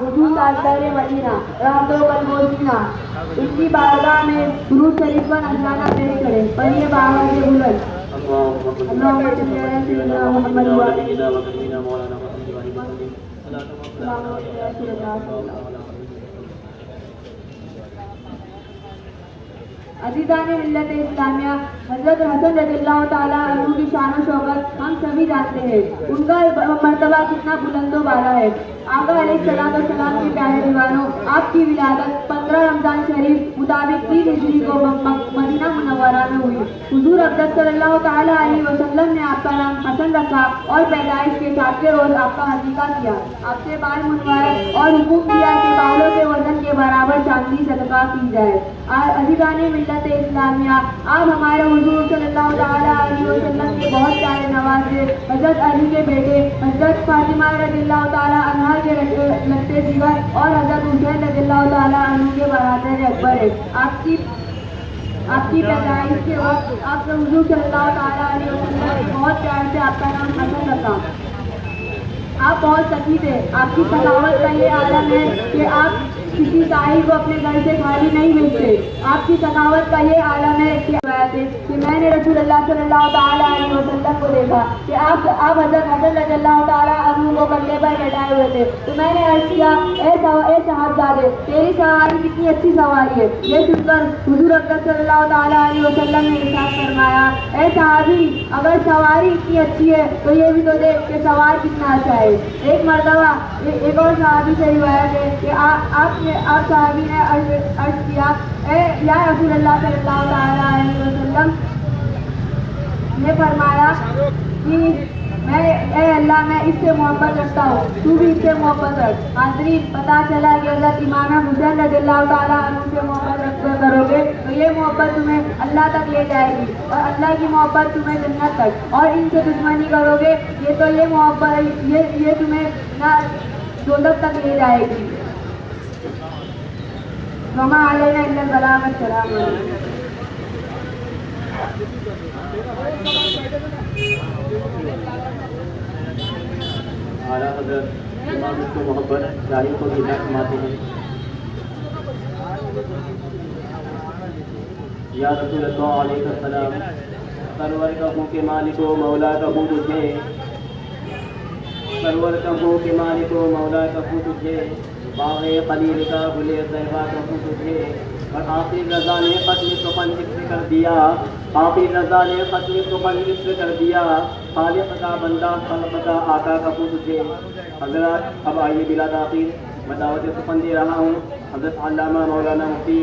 حضور تاجدار مدینہ رحمت و قلبوسینہ ان کی بارگاہ میں درود شریف پر نذرانہ پیش کریں. پڑھیے بآواز بلند. اللهم صل على سيدنا محمد وعلى عزیزان ملت اسلامیہ، حضرت حسن رضی اللہ تعالیٰ عنہ کی شان و شوکت ہم سبھی جانتے ہیں. ان کا مرتبہ کتنا بلند و بالا ہے. آقا علیہ السلام کے پیارے دیوانوں، آپ کی ولادت 15 رمضان شریف مطابق 3 ہجری کو مدینہ منورہ میں ہوئی. حضور اقدس صلی اللہ تعالیٰ علیہ وسلم نے آپ کا نام حسن رکھا اور پیدائش کے 7ویں روز آپ کا عقیقہ کیا. آپ سے بال منوائے اور حکم دیا کہ بالوں کے وزن کے برابر چاندی صدقہ کی جائے. عزیزان ملت اسلامیہ، آپ ہمارے حضور صلی اللہ تعالیٰ علیہ وسلم کے بہت پیارے نوازے حضرت علی کے بیٹے حضرت فاطمہ رضی اللہ تعالیٰ عنہ کے لگتے جگر اور حضرت حسین رضی اللہ تعالیٰ عنہ کے برادر اکبر ہے. آپ کی پیدائش کے وقت آپ نے حضور صلی اللہ تعالیٰ علیہ وسلم بہت پیار سے آپ کا نام حسن رکھا. آپ بہت سخی تھے. آپ کی سخاوت کا یہ عالم ہے کہ آپ کسی ساحل کو اپنے گھر سے خالی نہیں بھیجتے. آپ کی سخاوت کا یہ عالم ہے کہ میں نے رسول اللہ صلی اللہ تعالیٰ علیہ وسلم کو دیکھا کہ آپ حضرت حسن رضی اللہ تعالیٰ عنہ کو کندھے پر بیٹھائے ہوئے تھے. تو میں نے عرض کیا، اے صاحبزادے، تیری سواری کتنی اچھی سواری ہے. یہ سن کر حضور اقدس صلی اللہ تعالیٰ علیہ وسلم نے ارشاد فرمایا، اے صحابی، اگر سواری اتنی اچھی ہے تو یہ بھی تو دیکھ کہ سوار کتنا اچھا ہے. ایک مرتبہ ایک اور صحابی سے روایت ہے کہ آپ صحابی نے عرض کیا، اے یا رسول اللہ صلی اللہ تعالیٰ علیہ وسلم نے فرمایا کہ اے اللہ، میں اس سے محبت رکھتا ہوں، تو بھی اس سے محبت رکھ. حاضرین، پتا چلا کہ حضرت امام حسین رضی اللہ تعالیٰ عنہ سے محبت رکھتے کرو گے تو یہ محبت تمہیں اللہ تک لے جائے گی اور اللہ کی محبت تمہیں جنت تک. اور ان سے دشمنی کرو گے تو یہ محبت یہ تمہیں نہ دوزخ تک لے جائے گی. وما علینا الا البلاغ. السلام علیکم. اعلیٰ حضرت امام کو محبت جاری کو ہدایت فرماتے ہیں. یا رسول اللہ علیہ السلام، سرور کا ہوں کہ مالک و مولا کا ہوں تجھے، سرور کا ہوں کہ مالک و مولا کا ہوں تجھے، باغ خلیل کا گلے طیبہ کا ہوں تجھے. اور آخری رضا نے ختم سخن ذکر کر دیا، آخری رضا نے ختم سخن ذکر کر دیا، خالق کا بندہ خلق کا آقا کا ہوں تجھے. حضرات، اب آئیے بلا تاخیر میں دعوت سخن دے رہا ہوں حضرت علامہ مولانا مفتی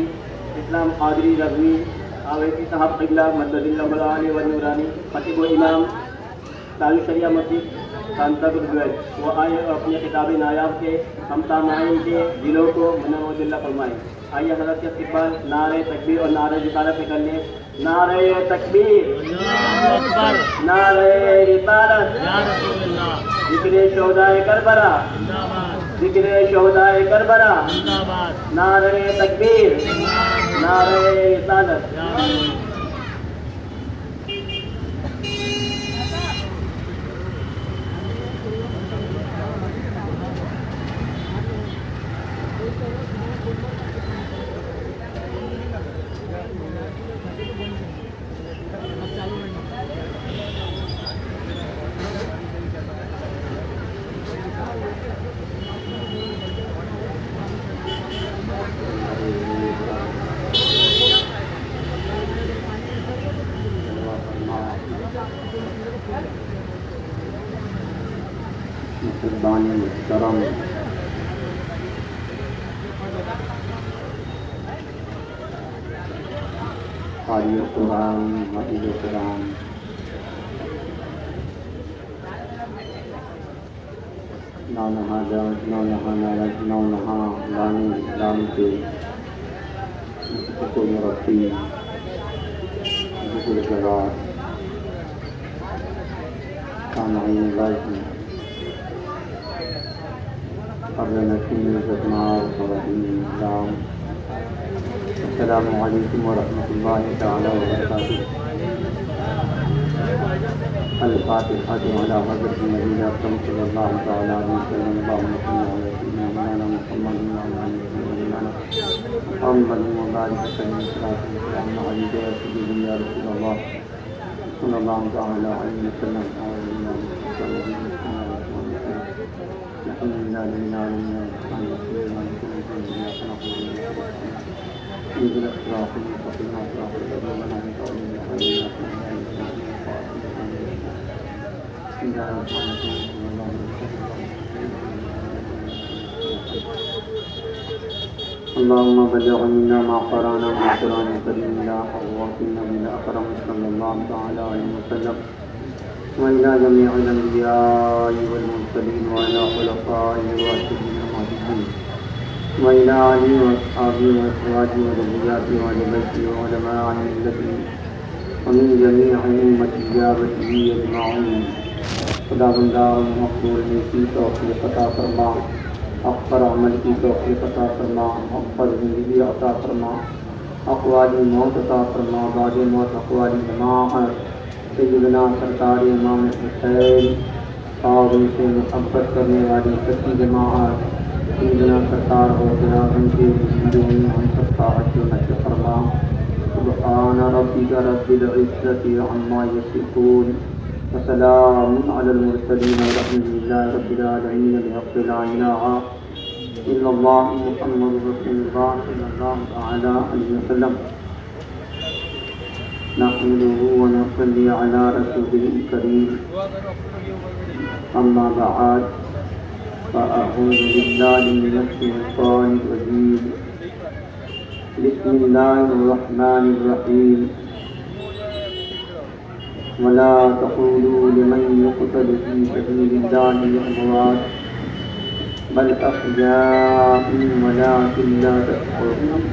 اسلام قادری رضوی آویسی صاحب قبلہ مدد اللہ علیہ ونورانی، خطیب و امام دار الشریعہ مسجد کانتا گرگویل. وہ آئے اور اپنی خطاب نایاب سے ہم سامعین کے دلوں کو منور اللہ فرمائیں. آئیے حضرت کے استقبال نعرہ تکبیر اور نعرہ رسالت سے کرنے. نعرہ تکبیر، نعرہ رسالت، ذکر شہدائے کربلا، ذکر شہدائے کربلا، نعرہ تکبیر، نعرہ رسالت. مسلمان محترم، قاری قرآن، حافظ قرآن، نونہا لانی اسلام کے کو مربی، بزرگوار، سامعین لائف میں قبل نسیم زدنار خواتین اسلام، السلام علیکم ورحمۃ اللہ تعالی وبرکاتہ. الفاتحہ علی حضرت النبی اکرم صلی اللہ تعالی علیہ وسلم. اللہم صل علی سیدنا مولانا محمد وبارك وسلم والصلاة والسلام عليك يا سيدي يا رسول الله صلى الله تعالى عليه وسلم. الحمد لله رب العالمين والرحمن الرحيم مالك يوم الدين إياك نعبد وإياك نستعين اهدنا الصراط المستقيم صراط الذين أنعمت عليهم غير المغضوب عليهم ولا الضالين. اللهم بلغ منا ما قرانا من القرآن الكريم إلى حضرة النبي الأكرم صلى الله تعالى عليه وسلم وإلى جميع الأنبياء والمرسلين وإلى خلفائه الراشدين المهديين وإلى آله وأصحابه وأزواجه وذرياته وأهل بيته وعلماء ملته ومن جميع أمة إجابته أجمعين. خدا بندہ مقبول نیکی توفیق عطا فرما، اکثر عمل کی توفیق عطا فرما، اکثر زندگی عطا فرما، اقوالی موت عطا فرما، بعد موت اقوالی جماعت سیدنا سرکار امام حسین اور ان سے محبت کرنے والی سچی جماعت سیدنا سرکار غوث اعظم کے وجودوں میں ہم سب کا حج و نشر فرما. سبحان ربک رب العزة عما یصفون وسلام علی المرسلین والحمد للہ رب العالمین بحق لا الہ الا اللہ محمد رسول اللہ صلی اللہ تعالی علیہ وسلم. نحمده ونصلي على رسوله الكريم. أما بعد فأعوذ بالله من الشيطان الرجيم. بسم الله الرحمن الرحيم. ولا تقولوا لمن يقتل في سبيل الله أموات بل أحياء ولكن لا تشعرون.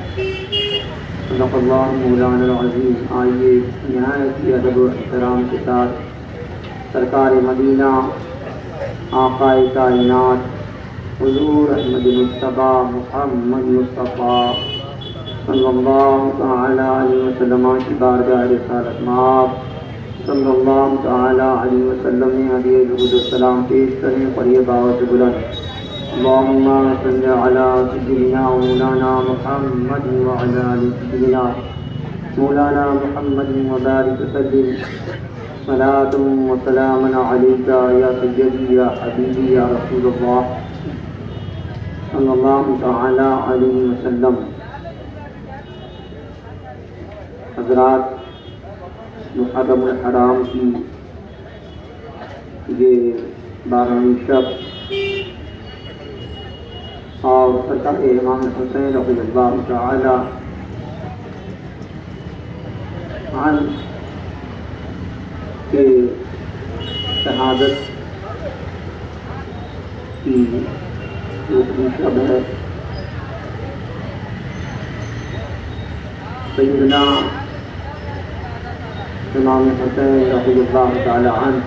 صدق اللہ مولانا العظیم. آئیے نہایت ہی ادب و احترام کے ساتھ سرکار مدینہ آقا کائنات حضور احمد مصطفیٰ محمد مصطفیٰ صلی اللہ تعالی علیہ وسلم کی بارگاہ رسالت مآب صلی اللہ تعالی علیہ وسلم نے ہدیہ درود السلام پیش کریں پر یہ باوت بلند. اللهم صل على سيدنا مولانا محمد وعلى آل سيدنا مولانا محمد وبارك وسلم صلاة وسلاما عليك يا سيدي يا حبيبي يا رسول الله صلى الله تعالى عليه وسلم. حضرات، محرم الحرام کی یہ 12ویں شب اور سرکار امام حسین رضی اللہ تعالی عنہ کے شہادت کی دوسری شب ہے. سیدنا امام حسین رضی اللہ تعالی عنہ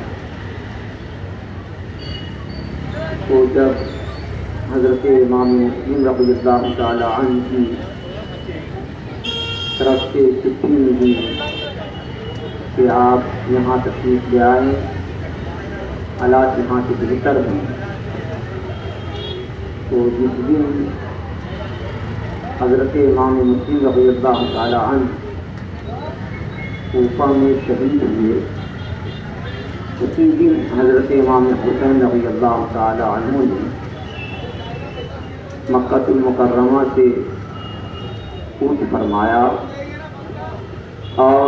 کو جب حضرت امام مسلم رضی اللہ تعالی عنہ کی طرف سے چٹھی ملی کہ آپ یہاں تشریف لے آئیں، حالات یہاں سے بہتر ہیں. تو جس دن حضرت امام مسلم رضی اللہ تعالی عنہ کوفہ میں شہید ہوئے، اسی دن حضرت امام حسین رضی اللہ تعالی عنہ نے مکہ المکرمہ سے کوچ فرمایا اور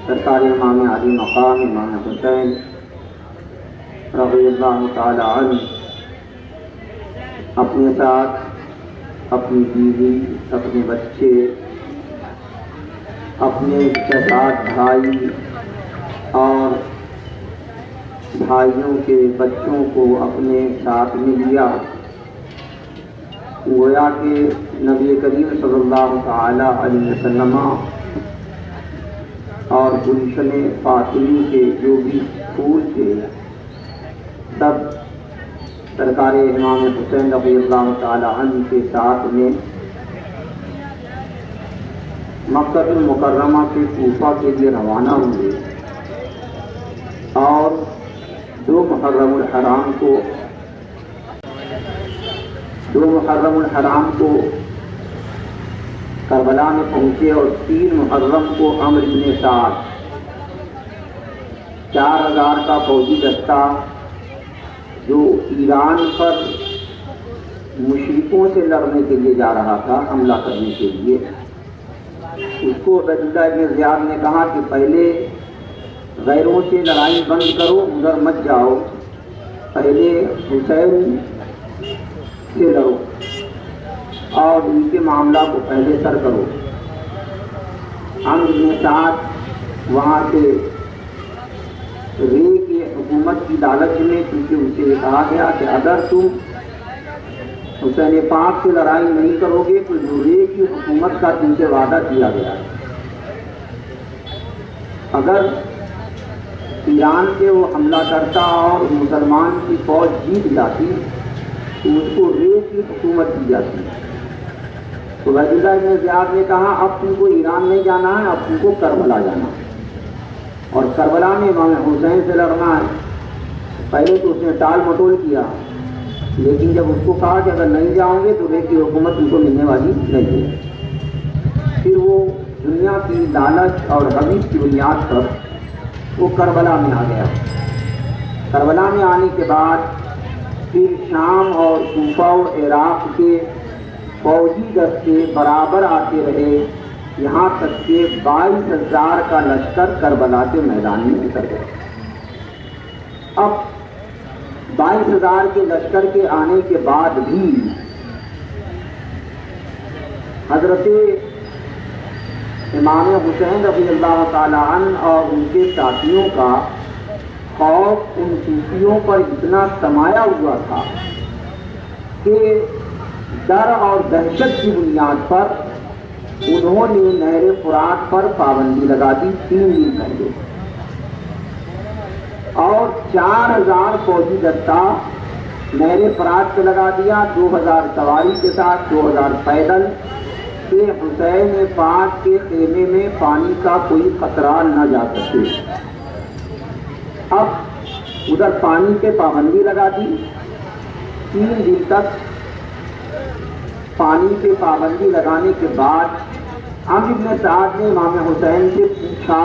سرکار امام علی مقام امام حسین رضی اللہ تعالی عنہ اپنے ساتھ اپنی بیوی، اپنے بچے، اپنے 7 بھائی اور بھائیوں کے بچوں کو اپنے ساتھ میں لیا. گویا کہ نبی کریم صلی اللہ تعالی علیہ وسلم اور گلشن فاطمی کے جو بھی پھول تھے سب سرکار امام حسین رضی اللہ تعالی عنہ کے ساتھ میں مکہ المکرمہ سے کوفہ کے لیے روانہ ہوئے اور 2 محرم الحرام کو کربلا میں پہنچے اور 3 محرم کو عمرو بن سعد 4000 کا فوجی دستہ جو ایران پر مشرکوں سے لڑنے کے لیے جا رہا تھا، حملہ کرنے کے لیے، اس کو عبید اللہ بن زیاد نے کہا کہ پہلے غیروں سے لڑائی بند کرو، ادھر مت جاؤ، پہلے حسین سے لڑو اور ان کے معاملہ کو پہلے سر کرو۔ عمرو بن سعد وہاں سے رے کی حکومت کی لالچ میں، کیونکہ اسے یہ کہا گیا کہ اگر تم حسین پاک سے لڑائی نہیں کرو گے تو جو رے کی حکومت کا تم سے وعدہ کیا گیا ہے، اگر ایران سے وہ حملہ کرتا اور مسلمان کی فوج جیت جاتی تو اس کو رے کی حکومت دی جاتی۔ تو عبید اللہ بن زیاد نے کہا اب تم کو ایران نہیں جانا ہے، اب تم کو کربلا جانا ہے، اور کربلا میں امام حسین سے لڑنا ہے۔ پہلے تو اس نے ٹال مٹول کیا، لیکن جب اس کو کہا کہ اگر نہیں جاؤں گے تو رے کی حکومت تم کو ملنے والی نہیں ہے، پھر وہ دنیا کی لالچ اور حویث کی بنیاد پر وہ کربلا میں آ گیا۔ کربلا میں آنے کے بعد پھر شام اور کوفہ و عراق کے فوجی دستے برابر آتے رہے، یہاں تک کہ 22,000 کا لشکر کربلا کے میدان میں اتر گیا۔ اب 22,000 کے لشکر کے آنے کے بعد بھی حضرت امام حسین رضی اللہ تعالیٰ عنہ اور ان کے ساتھیوں کا خوف ان صوفیوں پر اتنا سمایا ہوا تھا کہ ڈر اور دہشت کی بنیاد پر انہوں نے نہر فرات پر پابندی لگا دی 3 دن پہلے، اور 4000 فوجی دستہ نہر فرات پہ لگا دیا، 2000 سواری کے ساتھ، 2000 پیدل، کہ حسین پاک کے خیمے میں پانی کا کوئی قطرہ نہ جا سکے۔ اب ادھر پانی پہ پابندی لگا دی، 3 دن تک پانی پہ پابندی لگانے کے بعد عمرو بن سعد نے امام حسین سے پوچھا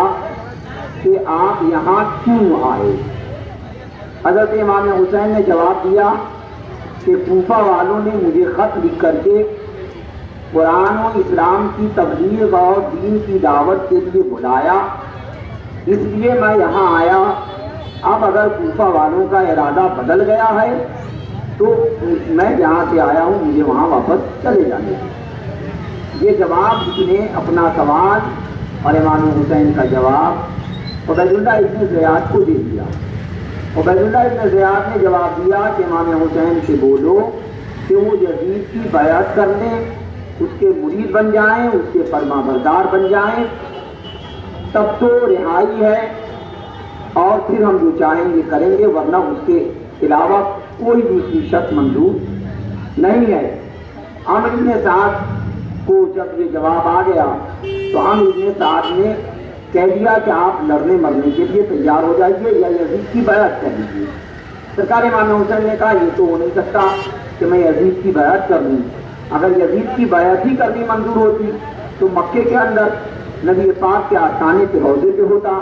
کہ آپ یہاں کیوں آئے؟ حضرت امام حسین نے جواب دیا کہ کوفہ والوں نے مجھے خط لکھ کر کے قرآن و اسلام کی تبلیغ اور دین کی دعوت کے لیے بلایا، اس لیے میں یہاں آیا۔ اب اگر کوفہ والوں کا ارادہ بدل گیا ہے تو میں جہاں سے آیا ہوں مجھے وہاں واپس چلے جانے دیں۔ یہ جواب اس نے اپنا سوال اور امام حسین کا جواب عبید اللہ ابن زیاد کو دے دیا۔ عبید اللہ ابن زیاد نے جواب دیا کہ امام حسین سے بولو کہ وہ یزید کی بیعت کر لیں، اس کے مرید بن جائیں، اس کے فرما بردار بن جائیں، تب تو رہائی ہے، اور پھر ہم جو چاہیں گے کریں گے، ورنہ اس کے علاوہ کوئی دوسری شرط منظور نہیں ہے۔ عمرو بن سعد کو جب یہ جواب آ گیا تو عمرو بن سعد نے کہہ دیا کہ آپ لڑنے مرنے کے لیے تیار ہو جائیے یا یزید کی بیعت کر لیجیے۔ سرکار امام حسین نے کہا یہ تو ہو نہیں سکتا کہ میں یزید کی بیعت کر لوں، اگر یزید کی بیعت ہی کرنی منظور ہوتی تو مکے کے اندر نبی پاک کے آستانے پہ روضے پہ ہوتا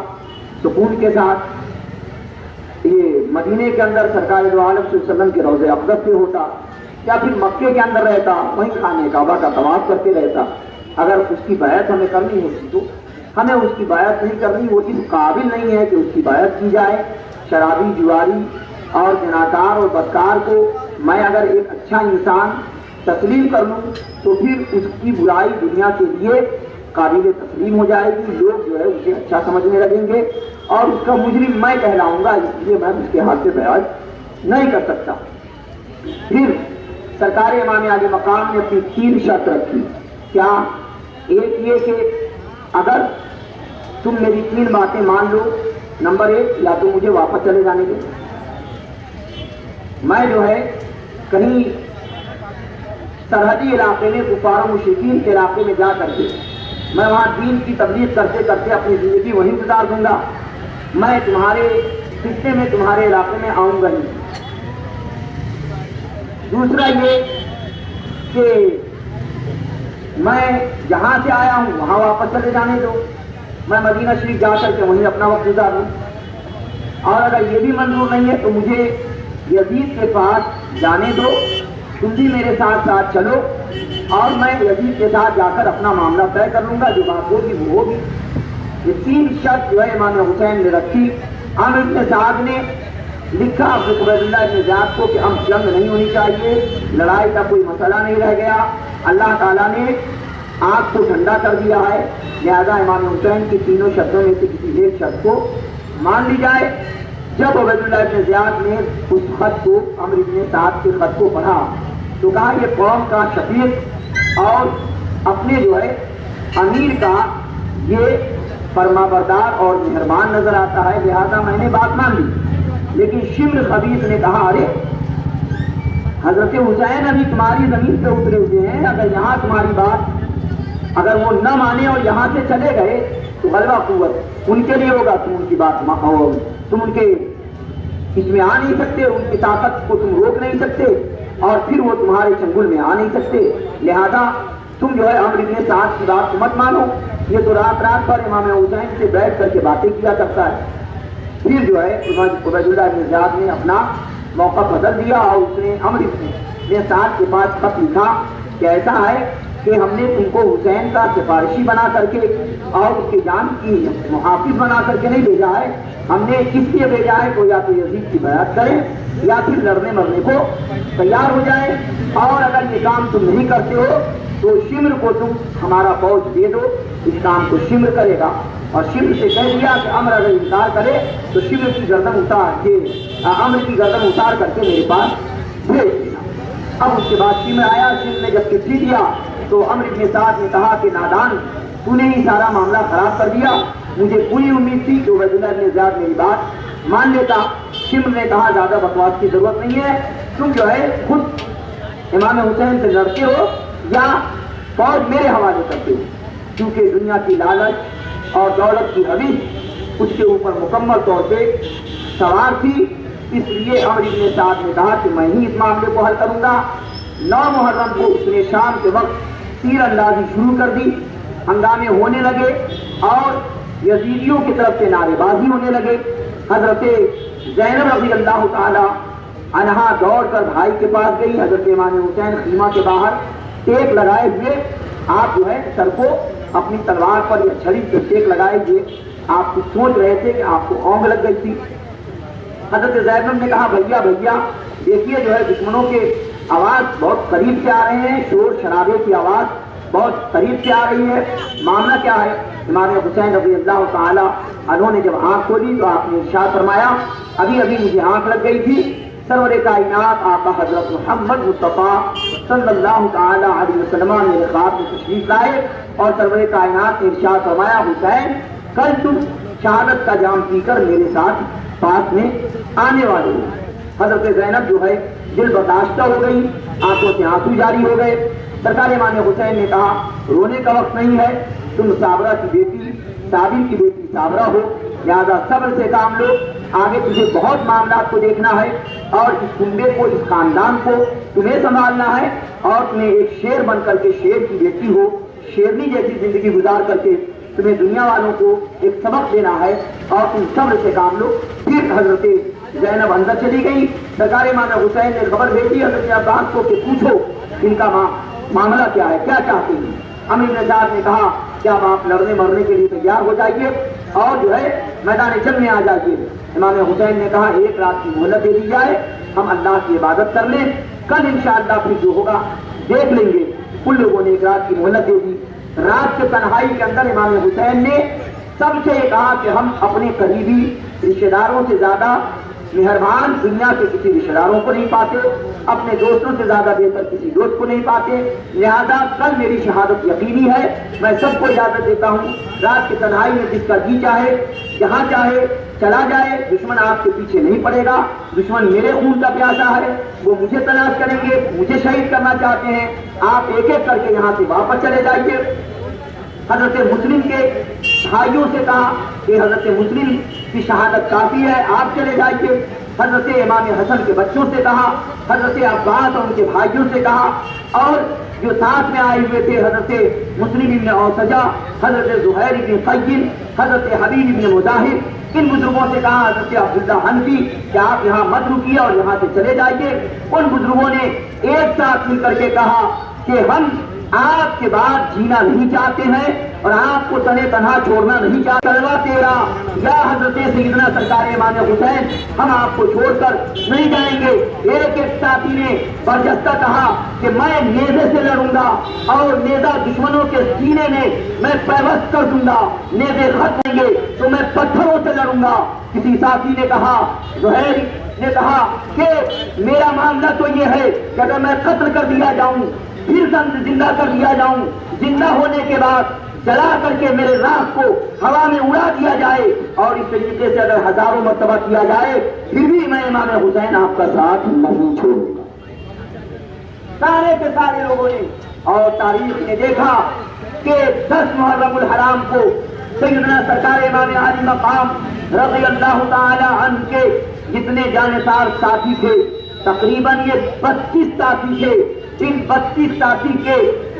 سکون کے ساتھ، یہ مدینے کے اندر سرکار دو عالم صلی اللہ علیہ وسلم کے روضے اقدس پہ ہوتا، یا پھر مکے کے اندر رہتا، وہیں خانہ کعبہ کا طواف کرتے رہتا۔ اگر اس کی بیعت ہمیں کرنی ہوتی تو ہمیں اس کی بیعت نہیں کرنی، وہ اس قابل نہیں ہے کہ اس کی بیعت کی جائے۔ شرابی، جواری اور زناکار اور بدکار کو میں اگر ایک اچھا انسان تسلیم کر لوں تو پھر اس کی برائی دنیا کے لیے قابل تسلیم ہو جائے گی، لوگ جو ہے اسے اچھا سمجھنے لگیں گے، اور اس کا مجرم میں کہلاؤں گا، اس لیے میں اس کے ہاتھ سے بیعت نہیں کر سکتا۔ پھر سرکار امام عالی مقام نے اپنی 3 شرط رکھی۔ کیا؟ ایک یہ کہ اگر تم میری 3 باتیں مان لو، نمبر 1 یا تو مجھے واپس چلے جانے دو، میں جو ہے کہیں سرحدی علاقے میں کفار و مشرکین کے علاقے میں جا کر کے میں وہاں دین کی تبلیغ کرتے کرتے اپنی زندگی وہیں گزار دوں گا، میں تمہارے خطے میں تمہارے علاقے میں آؤں گا ہی۔ دوسرا یہ کہ میں جہاں سے آیا ہوں وہاں واپس چلے جانے دو، میں مدینہ شریف جا کر کے وہیں اپنا وقت گزاروں، اور اگر یہ بھی منظور نہیں ہے تو مجھے یزید کے پاس جانے دو، تم بھی میرے ساتھ ساتھ چلو اور میں یزید کے ساتھ جا کر اپنا معاملہ طے کر لوں گا، جو بات ہوگی وہ ہوگی۔ یہ 3 شرط جو ہے امام حسین نے رکھی۔ عمرو بن سعد نے لکھا عبد اللہ بن زیاد کو کہ اب جنگ نہیں ہونی چاہیے، لڑائی کا کوئی مسئلہ نہیں رہ گیا، اللہ تعالیٰ نے آگ کو ٹھنڈا کر دیا ہے، لہذا امام حسین کی تینوں شرطوں میں سے کسی ایک شرط کو مان لی جائے۔ جب عبد اللہ بن زیاد نے اس خط کو، عمرو بن سعد کے خط کو پڑھا تو کہا یہ قوم کا شفیق اور اپنے جو ہے امیر کا یہ فرما بردار اور مہربان نظر آتا ہے، لہذا میں نے بات مان لی۔ لیکن شمر خبیث نے کہا ارے حضرت حسین ابھی تمہاری زمین پہ اترے ہوئے ہیں، اگر یہاں تمہاری بات اگر وہ نہ مانے اور یہاں سے چلے گئے تو غلبہ قوت ان کے لیے ہوگا، تم ان کی بات تم ان کے اس میں آ نہیں سکتے، ان کی طاقت کو تم روک نہیں سکتے اور پھر وہ تمہارے چنگل میں آ نہیں سکتے، لہذا تم جو ہے عمرو بن سعد کی بات مت مانو، یہ تو رات رات پر امام حسین سے بیٹھ کر کے باتیں کیا کرتا ہے۔ پھر جو ہے عبید اللہ بن زیاد نے اپنا موقع بدل دیا اور اس نے عمرو بن سعد کے پاس خط لکھا کہ ایسا ہے کہ ہم نے تم کو حسین کا سفارشی بنا کر کے اور اس کی جان کی محافظ بنا کر کے نہیں بھیجا ہے، ہم نے اس لیے بھیجا ہے کہ یا تو یزید کی بیعت کریں یا پھر لڑنے مرنے کو تیار ہو جائے، اور اگر یہ کام تم نہیں کرتے ہو تو شمر کو تم ہمارا فوج دے دو، اس کام کو شمر کرے گا۔ اور شمر سے کہہ دیا کہ عمر اگر انکار کرے تو شمر کی گردن اتار کے عمر کی گردن اتار کر کے میرے پاس بھیج دینا۔ اب اس کے بعد شمر آیا، شمر نے جب چٹھی دیا تو عمرو بن سعد نے کہا کہ نادان تو نے ہی سارا معاملہ خراب کر دیا، مجھے پوری امید تھی کہ عبید اللہ بن زیاد میری بات مان لیتا۔ شمر نے کہا زیادہ بکواس کی ضرورت نہیں ہے، تم جو ہے خود امام حسین سے لڑتے ہو یا فوج میرے حوالے کرتے ہو، کیونکہ دنیا کی لالچ اور دولت کی حویث اس کے اوپر مکمل طور پہ سوار تھی، اس لیے عمرو بن سعد نے کہا کہ میں ہی اس معاملے کو حل کروں گا۔ 9 محرم کو اس نے شام کے وقت تیر اندازی شروع کر دی، ہنگامے ہونے لگے اور یزیدیوں کی طرف سے نعرے بازی ہونے لگے۔ حضرت زینب رضی اللہ تعالی عنہا دوڑ کر بھائی کے پاس گئی، حضرت امام حسین خیمہ کے باہر ٹیک لگائے ہوئے، آپ جو ہے سر کو اپنی تلوار پر یا چھری سے ٹیک لگائے ہوئے آپ کچھ سوچ رہے تھے کہ آپ کو اونگ لگ گئی تھی۔ حضرت زینب نے کہا بھیا دیکھیے جو ہے دشمنوں کے آواز بہت قریب سے آ رہے ہیں، شور شرابے کی آواز بہت قریب سے آ رہی ہے، معاملہ کیا ہے؟ امام حسین رضی اللہ تعالی عنہ نے جب آنکھ کھولی تو آپ نے ارشاد فرمایا ابھی مجھے آنکھ لگ گئی تھی، سرور کائنات آقا حضرت محمد مصطفیٰ صلی اللہ تعالی علیہ وسلم میرے خواب میں تشریف لائے اور سرور کائنات نے ارشاد فرمایا حسین کل تم شہادت کا جام پی کر میرے ساتھ پاس میں آنے والے ہو۔ حضرت زینب جو ہے دل برداشتہ ہو گئی، آنکھوں سے آنسو جاری ہو گئے۔ سرکار امام حسین نے کہا رونے کا وقت نہیں ہے، تم صابرہ کی بیٹی صابر کی بیٹی صابرہ ہو، لہذا صبر سے کام لو، آگے تجھے بہت معاملات کو دیکھنا ہے اور اس کنبے کو اس خاندان کو تمہیں سنبھالنا ہے اور تمہیں ایک شیر بن کر کے شیر کی بیٹی ہو، شیرنی جیسی زندگی گزار کر کے تمہیں دنیا والوں کو ایک سبق دینا ہے اور تم صبر سے کام لو۔ پھر حضرت زینب اندر چلی گئی، سرکار امام حسین نے خبر بھیجی حضرت عباس کو کہ پوچھو ان کا معاملہ کیا ہے، کیا چاہتے ہیں۔ امیر بن سعد نے کہا کہ اب آپ لڑنے مرنے کے لیے تیار ہو جائیے اور جو ہے میدان جنگ میں آ جائیے۔ امام حسین نے کہا ایک رات کی مہلت دے دی جائے، ہم اللہ کی عبادت کر لیں، کل انشاءاللہ پھر جو ہوگا دیکھ لیں گے۔ ان لوگوں نے ایک رات کی مہلت دے دی۔ رات کے تنہائی کے اندر امام حسین نے سب سے یہ کہا کہ ہم اپنے قریبی رشتہ داروں سے زیادہ مہربان دنیا کے کسی رشتہ داروں کو نہیں پاتے، اپنے دوستوں سے زیادہ بہتر کسی دوست کو نہیں پاتے، لہذا کل میری شہادت یقینی ہے۔ میں سب کو اجازت دیتا ہوں رات کی تنہائی میں جس کا جی چاہے جہاں چاہے چلا جائے، دشمن آپ کے پیچھے نہیں پڑے گا، دشمن میرے خون کا پیاسا ہے، وہ مجھے تلاش کریں گے، مجھے شہید کرنا چاہتے ہیں، آپ ایک ایک کر کے یہاں سے واپس چلے جائیے۔ حضرت مسلم کے بھائیوں سے کہا کہ حضرت مسلم کی شہادت کافی ہے، آپ چلے جائیے۔ حضرت امام حسن کے بچوں سے کہا، حضرت عباس اور ان کے بھائیوں سے کہا، اور جو ساتھ میں آئے ہوئے تھے حضرت مسلم ابن اوسجہ، حضرت زہیر ابن قیم، حضرت حبیب ابن مظاہر، ان بزرگوں سے کہا، حضرت عبداللہ حنفی کہ آپ یہاں مت رکیے اور یہاں سے چلے جائیے۔ ان بزرگوں نے ایک ساتھ مل کر کے کہا کہ ہم آپ کے بعد جینا نہیں چاہتے ہیں اور آپ کو تنے تنہا چھوڑنا نہیں چاہتے۔ کلمہ تیرا یا حضرت سیدنا سرکار امام حسین، ہم آپ کو چھوڑ کر نہیں جائیں گے۔ ایک ساتھی نے برجستہ کہا کہ میں نیزے سے لڑوں گا اور نیزہ دشمنوں کے سینے میں میں پیوست کر دوں گا، نیزے ختم ہوں گے تو میں پتھروں سے لڑوں گا۔ کسی ساتھی نے کہا، زہیر نے کہا کہ میرا معاملہ تو یہ ہے کہ اگر میں قتل کر دیا جاؤں، پھر زندہ کر دیا جاؤں، زندہ ہونے کے بعد جلا کر کے میرے راہ کو ہوا میں اڑا دیا جائے اور اس طریقے سے اگر ہزاروں مرتبہ کیا جائے پھر بھی میں امام حسین آپ کا ساتھ نہیں چھوڑوں گا۔ سارے کے سارے لوگوں نے اور تاریخ نے دیکھا کہ 10 محرم الحرام کو سیدنا سرکار امام عالی مقام رضی اللہ تعالی عنہ کے جتنے جانثار ساتھی تھے، تقریباً یہ 32 ساتھی تھے، ان 32 ساتھی کے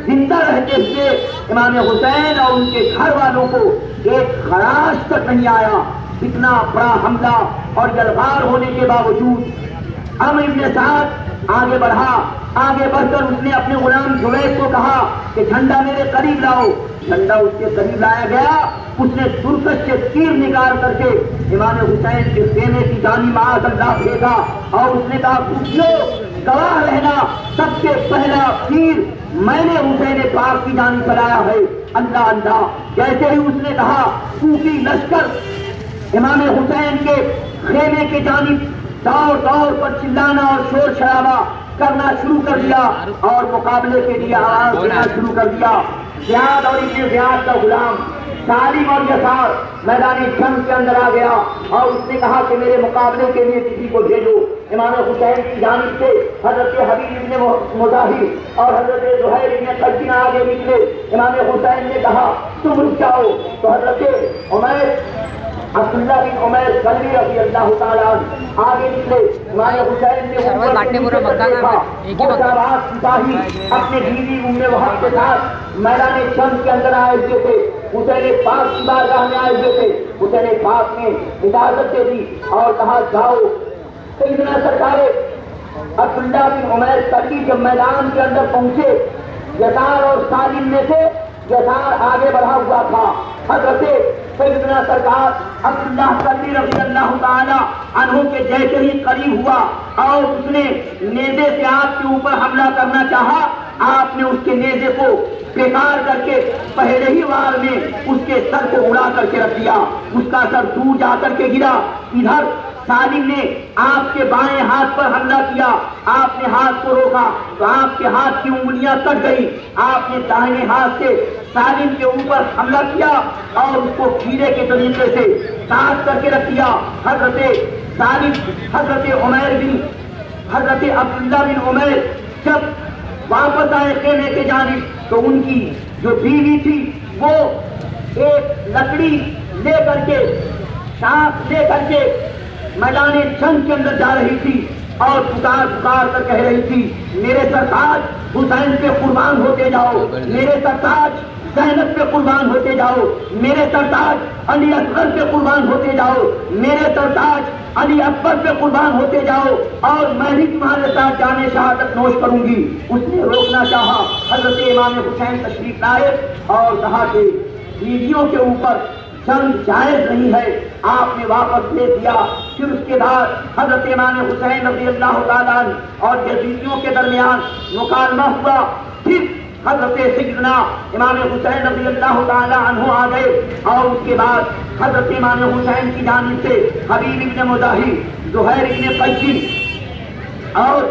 زندہ رہتے ہوئے امام حسین اور ان کے گھر والوں کو ایک خراش تک نہیں آیا۔ اتنا بڑا حملہ اور جلغار ہونے کے باوجود عمرو بن سعد آگے بڑھا، آگے بڑھ کر اس نے اپنے غلام جوید کو کہا کہ جھنڈا میرے قریب لاؤ۔ جھنڈا اس کے قریب لایا گیا، اس نے ترکش سے تیر نکال کر کے امام حسین کے خیمے کی جانب معاذ اللہ بھیجا اور اس نے کہا، پوچھو گواہ رہنا، سب سے پہلا تیر میں نے حسین پاک کی جانب چلایا ہے۔ اللہ اللہ، جیسے ہی اس نے کہا، کوفی لشکر امام حسین کے خیمے کے جانب دوڑ دوڑ پر چلانا اور شور شرابہ کرنا شروع کر دیا اور مقابلے کے لیے آواز دینا شروع کر دیا۔ زیاد اور ابن زیاد کا غلام سالم اور یسار میدان جنگ کے اندر آ گیا اور اس نے کہا کہ میرے مقابلے کے لیے کسی کو بھیجو۔ امام حسین کی جانب سے حضرت حبیب ابن مظاہر اور حضرت زہیر ابن قیم آگے نکلے۔ امام حسین نے کہا تم رک جاؤ، تو حضرت عبداللہ بن عمیر غلبی رضی اللہ تعالیٰ آگے نکلے۔ امام حسین نے سپاہی اپنے بیوی ام وہب کے ساتھ میدان جنگ کے اندر آئے ہوئے تھے، حسین پاک کی بارگاہ میں آئے ہوئے تھے۔ حسین پاک نے اجازت دے دی اور کہا جاؤ۔ سیدنا سرکار عبداللہ بن عمیر غلبی جب میدان کے اندر پہنچے، یسار اور سالم میں سے یسار آگے بڑھا ہوا تھا، حضرت سیدنا سرکار عبداللہ غلبی رضی اللہ تعالی عنہ کے جیسے ہی قریب ہوا اور اس نے نیزے سے آپ کے اوپر حملہ کرنا چاہا، آپ نے اس کے نیزے کو بیکار کر کے پہلے ہی وار میں اس کے سر کو اڑا کر کے رکھ دیا، اس کا سر دور جا کر کے گرا۔ ادھر سالم نے آپ کے بائیں ہاتھ پر حملہ کیا، آپ نے ہاتھ کو روکا تو آپ کے ہاتھ کی انگلیاں کٹ گئی، آپ نے دائیں ہاتھ سے سالم کے اوپر حملہ کیا اور اس کو کھیرے کے طریقے سے کاٹ کر کے رکھ دیا۔ حضرت سالم، حضرت عمیر بن حضرت عبداللہ بن عمیر جب واپس آئے خیمے کے جانب تو ان کی جو بیوی تھی وہ ایک لکڑی لے کر کے، شاخ لے کر کے میدان جنگ کے اندر جا رہی تھی اور پکار پکار کر کہہ رہی تھی، میرے سرتاج حسین پہ قربان ہوتے جاؤ، میرے سرتاج زینب پہ قربان ہوتے جاؤ، میرے سرتاج علی اصغر پہ قربان ہوتے جاؤ، میرے سرتاج علی اکبر پہ قربان ہوتے جاؤ اور میں بھی تمہارے ساتھ جانے شہادت نوش کروں گی۔ اس نے روکنا چاہا، حضرت امام حسین تشریف لائے اور کہا کہ بیویوں کے اوپر جنگ جائز نہیں ہے، آپ نے واپس لے دیا۔ پھر اس کے بعد حضرت امام حسین رضی اللہ تعالیٰ عنہ اور یزیدیوں کے درمیان مکالمہ ہوا۔ پھر حضرت سیدنا امام حسین رضی اللہ تعالیٰ عنہ آ گئے اور اس کے بعد حضرت امام حسین کی جانب سے حبیب ابن مظاہر، زہیر ابن قیم اور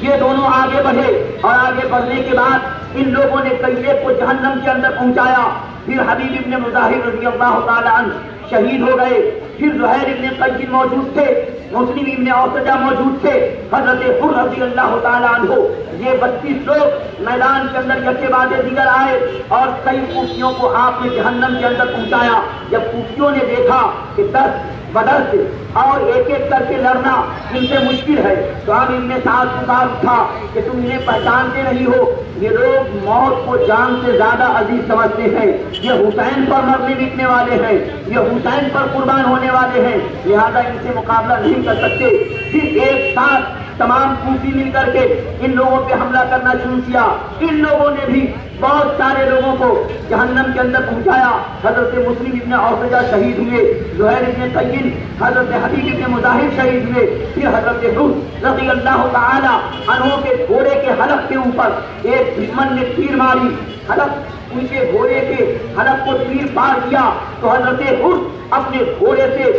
یہ دونوں آگے بڑھے اور آگے بڑھنے کے بعد ان لوگوں نے قیلے کو جہنم کے اندر پہنچایا۔ پھر حبیب ابن مظاہر رضی اللہ تعالیٰ عنہ شہید ہو گئے۔ پھر زہیر ابن قیم موجود تھے، مسلم ابن اوسجہ موجود تھے، حضرت حر رضی اللہ تعالیٰ عنہ، یہ 32 لوگ میدان کے اندر یکے بعد دیگر آئے اور کئی کوفیوں کو آپ نے جہنم کے اندر پہنچایا۔ جب کوفیوں نے دیکھا کہ 10 بدر سے اور ایک ایک کر کے لڑنا ان سے مشکل ہے. تو ہم ان میں ساتھ پکار اٹھا کہ تم انہیں پہچانتے نہیں ہو, یہ لوگ موت کو جان سے زیادہ عزیز سمجھتے ہیں, یہ حسین پر مرنے مٹنے والے ہیں, یہ حسین پر قربان ہونے والے ہیں, لہذا ان سے مقابلہ نہیں کر سکتے. پھر ایک ساتھ تمام کوفی مل کر کے ان لوگوں پہ حملہ کرنا شروع کیا. ان لوگوں نے بھی بہت سارے لوگوں کو جہنم کے اندر پہنچایا. حضرت مسلم ابن اوسجہ شہید ہوئے, زہیر ابن قین, حضرت حبیب ابن مظاہر شہید ہوئے. پھر حضرت حسن رضی اللہ تعالی عنہ کے گھوڑے کے حلق کے اوپر ایک دشمن نے تیر ماری, حلق ان کے گھوڑے کے حلق کو تیر پار کیا تو حضرت حسن اپنے گھوڑے سے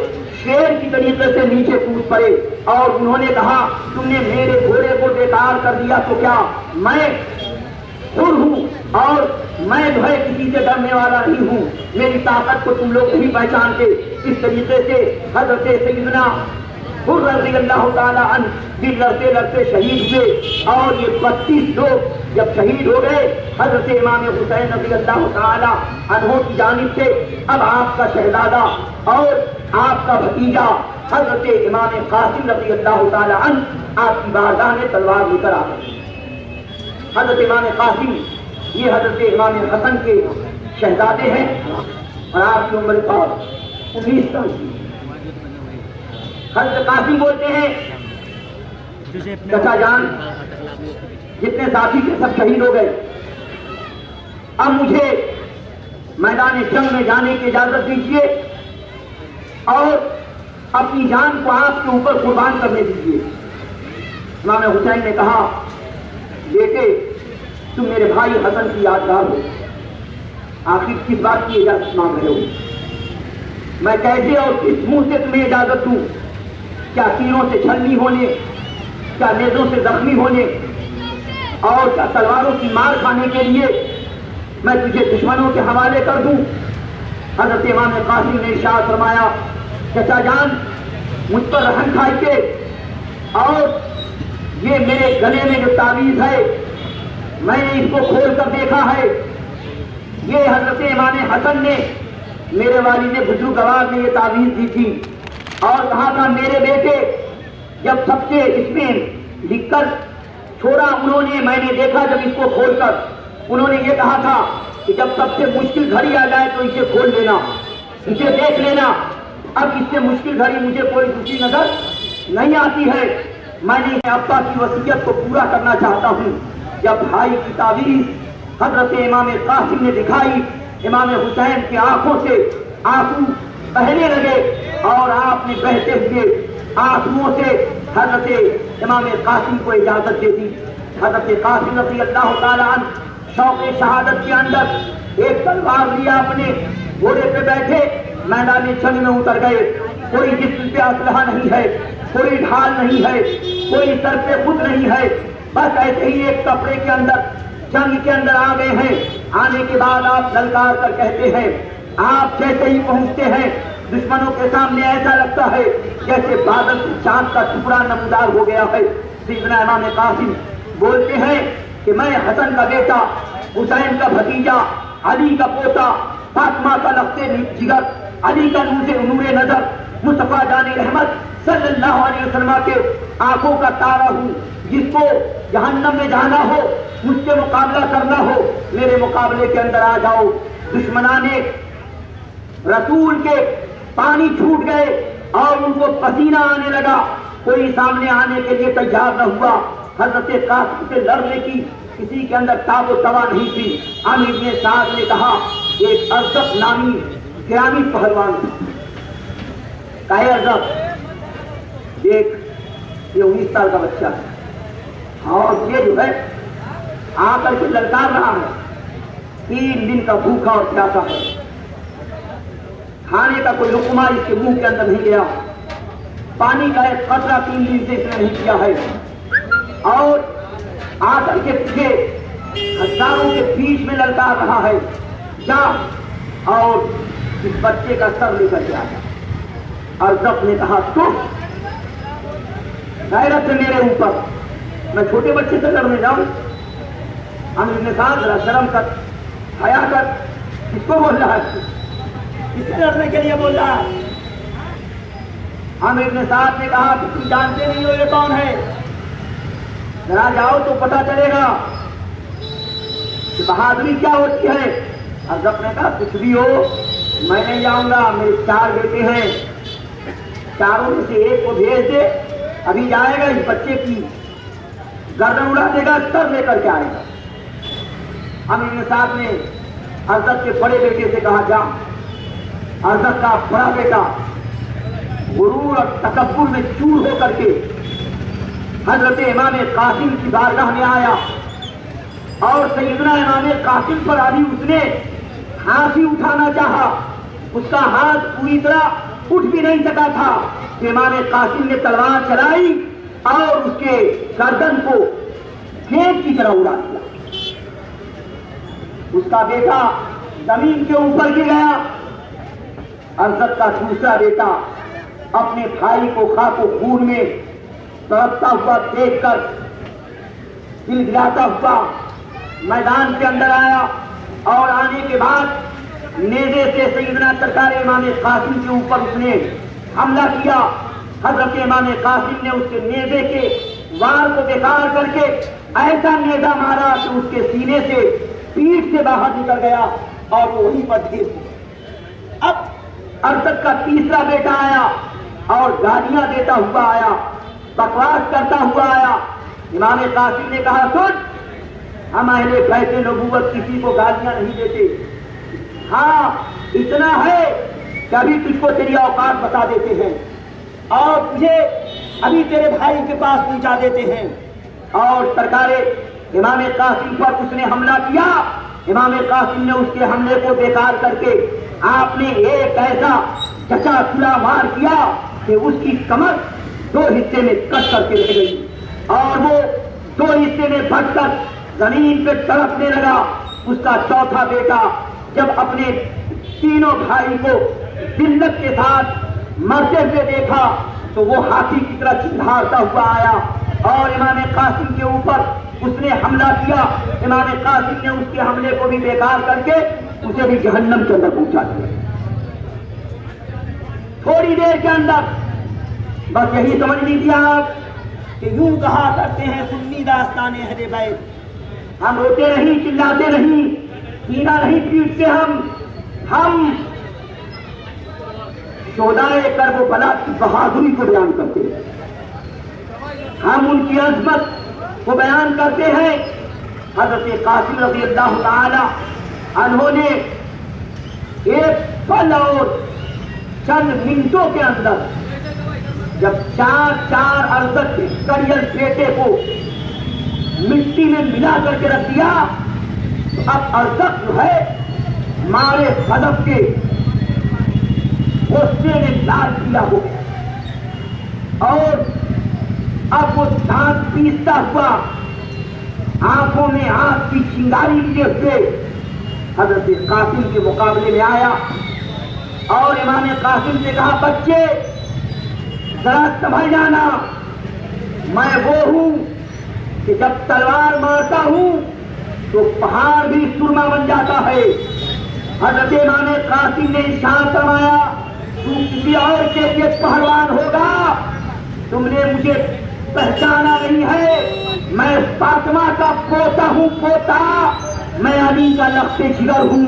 شیر کی طریقے سے نیچے کود پڑے اور انہوں نے کہا تم نے میرے گھوڑے کو بیکار کر دیا تو کیا, میں حر ہوں اور میں جو ہے کسی سے ڈرنے والا نہیں ہوں, میری طاقت کو تم لوگ نہیں پہچانتے. اس طریقے سے حضرت سیدنا حر رضی اللہ تعالیٰ عنہ بھی لڑتے لڑتے شہید ہوئے اور یہ 32 لوگ جب شہید ہو گئے, حضرت امام حسین رضی اللہ تعالیٰ عنہ کی جانب سے اب آپ کا شہزادہ اور آپ کا بھتیجا حضرت امام قاسم رضی اللہ تعالیٰ عنہ آپ کی بارگاہ میں تلوار لے کر آ گئے. حضرت امام قاسم یہ حضرت امام حسن کے شہزادے ہیں اور آپ کی عمر 19 سال کی. حضرت قاسم بولتے ہیں چچا جان جتنے ساتھی کے سب شہید ہو گئے, اب مجھے میدان جنگ میں جانے کی اجازت دیجیے اور اپنی جان کو آپ کے اوپر قربان کرنے دیجیے. امام حسین نے کہا بیٹے تم میرے بھائی حسن کی یادگار ہو, آخر کس بات کی اجازت مانگ رہے ہو, میں کیسے اور کس منہ سے تمہیں اجازت دوں, کیا تیروں سے چھلنی ہونے, کیا نیزوں سے زخمی ہونے اور کیا تلواروں کی مار کھانے کے لیے میں تجھے دشمنوں کے حوالے کر دوں. حضرت امام قاسم نے ارشاد فرمایا چچا جان مجھ پر رحم کھائیے اور یہ میرے گلے میں جو تعویذ ہے میں نے اس کو کھول کر دیکھا ہے, یہ حضرت امام حسن نے میرے والد بزرگوار نے یہ تعویذ دی تھی اور کہا تھا میرے بیٹے جب سب سے اس میں لکھ کر چھوڑا انہوں نے, میں نے دیکھا جب اس کو کھول کر انہوں نے یہ کہا تھا کہ جب سب سے مشکل گھڑی آ جائے تو اسے کھول لینا, اسے دیکھ لینا. اب اس سے مشکل گھڑی مجھے کوئی دوسری نظر نہیں آتی ہے, میں نے ابا کی وصیت کو پورا کرنا چاہتا ہوں. جب بھائی کی تعویذ حضرت امام قاسم نے دکھائی, امام حسین کی آنکھوں سے آنسو بہنے لگے اور آپ نے بہتے ہوئے آنسوؤں سے حضرت امام قاسم کو اجازت دے دی. حضرت قاسم رضی اللہ تعالیٰ عنہ شوق شہادت کے اندر ایک تلوار لیا, اپنے گھوڑے پہ بیٹھے میدان جنگ میں اتر گئے. کوئی جسم پہ اسلحہ نہیں ہے, کوئی ڈھال نہیں ہے, کوئی سر پہ خود نہیں ہے, بس ایسے ہی ایک کپڑے کے اندر جنگ کے اندر آ گئے ہیں. آنے کے بعد آپ للکار کر کہتے ہیں, آپ جیسے ہی پہنچتے ہیں دشمنوں کے سامنے ایسا لگتا ہے جیسے بادل سے چاند کا ٹکڑا نمودار ہو گیا ہے. سیدنا امام قاسم بولتے ہیں کہ میں حسن کا بیٹا, حسین کا بھتیجا, علی کا پوتا, فاطمہ کا لخت جگر, علی کا نور نظر, مصطفیٰ جان رحمت صلی اللہ علیہ وسلم کے آنکھوں کا تارا ہوں. جس کو جہنم میں جانا ہو, مجھ سے مقابلہ کرنا ہو, میرے مقابلے کے اندر آ جاؤ. دشمنان رسول کے پانی چھوٹ گئے اور ان کو پسینہ آنے لگا, کوئی سامنے آنے کے لیے تیار نہ ہوا. حضرت قاسم سے لڑنے کی کسی کے اندر تاب و توا نہیں تھی. عامر بن سعد نے کہا ایک ارزق نامی گرامی پہلوان تھا, کہے ارزق دیکھ یہ 19 سال کا بچہ ہے اور یہ جو ہے آ کر کے للکار رہا ہے, 3 دن کا بھوکا اور پیاسا ہے, کھانے کا کوئی لقمہ اس کے منہ کے اندر نہیں گیا, پانی کا ایک قطرہ 3 دن سے اس نے نہیں کیا ہے, اور آ کر کے تجھے ہزاروں کے بیچ میں للکار رہا ہے, جا اور اس بچے کا سر لے کر کے آیا. ارزق نے کہا تو غیرت ہے میرے اوپر, میں چھوٹے بچے سے لڑنے جاؤں؟ ہم ابن سعد ذرا شرم کر, حیا کر, کس کو بول رہا ہے, کس سے لڑنے کے لیے بول رہا ہے؟ عامر ابن سعد نے کہا کہ تم جانتے نہیں ہو یہ کون ہے؟ ذرا جاؤ تو پتہ چلے گا کہ بہادری کیا ہوتی ہے۔ حضرت نے کہا کچھ بھی ہو میں نہیں جاؤں گا، میرے 4 بیٹے ہیں، چاروں میں سے ایک کو بھیج دے، ابھی جائے گا اس بچے کی گردن اڑا دے گا، سر لے کر کے آئے گا۔ عامر ابن سعد نے حضرت کے بڑے بیٹے سے کہا جا۔ حضرت کا بڑا بیٹا غرور اور تکبر میں چور ہو کر کے حضرت امام قاسم کی بارگاہ میں آیا اور سیدنا امام قاسم پر ابھی اس نے ہاتھ ہی اٹھانا چاہا، اس کا ہاتھ پوری طرح اٹھ بھی نہیں سکا تھا کہ امام قاسم نے تلوار چلائی اور اس کے گردن کو گیند کی طرح اڑا دیا۔ اس کا بیٹا زمین کے اوپر گر گیا۔ حضرت کا دوسرا بیٹا اپنے بھائی کو خاک و خون میں تڑپتا ہوا دیکھ کر دل گراتا ہوا میدان کے اندر آیا اور آنے کے بعد نیزے سے سیدنا سرکار امام قاسم کے اوپر اس نے حملہ کیا۔ حضرت امام قاسم نے اس کے نیزے کے وار کو بیکار کر کے ایسا نیزہ مارا کہ اس کے سینے سے پیٹھ سے باہر نکل گیا اور وہ وہیں پر گر گیا۔ اب ارسد کا تیسرا بیٹا آیا اور گالیاں دیتا ہوا آیا، بکواس کرتا ہوا آیا۔ امام قاسم نے کہا سن، ہم اہل بیت نبوت کسی کو گالیاں نہیں دیتے، ہاں اتنا ہے کہ ابھی تجھ کو تیری اوقات بتا دیتے ہیں اور تجھے ابھی تیرے بھائی کے پاس پہنچا دیتے ہیں۔ اور سرکار امام قاسم پر اس نے حملہ کیا۔ امام قاسم نے اس کے حملے کو بیکار کر کے آپ نے ایک ایسا چچا چلا وار کیا کہ اس کی کمر 2 حصے میں کٹ کر کے رہ گئی اور وہ 2 حصے میں بٹ کر زمین پہ تڑپنے لگا۔ اس کا چوتھا بیٹا جب اپنے تینوں بھائی کو ذلت کے ساتھ مرتے ہوئے دیکھا تو وہ ہاتھی کی طرح چنگھاڑتا ہوا آیا اور امام قاسم کے اوپر اس نے حملہ کیا۔ امام قاسم نے اس کے حملے کو بھی بیکار کر کے اسے بھی جہنم کے اندر پہنچا دیا۔ تھوڑی دیر کے اندر بس یہی سمجھ لیجیے آپ کہ یوں کہا کرتے ہیں سنی داستان اہل بیت، ہم روتے نہیں، چلاتے نہیں، سینہ نہیں پیٹتے، ہم شہدائے کرب و بلا کی بہادری کو بیان کرتے ہیں، ہم ان کی عظمت کو بیان کرتے ہیں۔ حضرت قاسم رضی اللہ تعالی عنہ نے ایک پل اور چند منٹوں کے اندر جب 4 ارزت کے کریل بیٹے کو مٹی میں ملا کر کے رکھ دیا تو اب ارزت جو ہے مارے غضب کے غصے میں لال پیلا ہو گیا اور اب وہ دانت پیستا ہوا آنکھوں میں آنکھ کی چنگاری لیے ہوئے حضرت قاسم کے مقابلے میں آیا اور امام قاسم نے کہا بچے ذرا سمجھ جانا، میں وہ ہوں کہ جب تلوار مارتا ہوں تو پہاڑ بھی سرما بن جاتا ہے۔ حضرت امام قاسم نے ارشاد فرمایا تو کسی اور کے پہلوان ہوگا، تم نے مجھے پہچانا نہیں ہے، میں فاطمہ کا پوتا ہوں، پوتا، میں علی کا لخت جگر ہوں،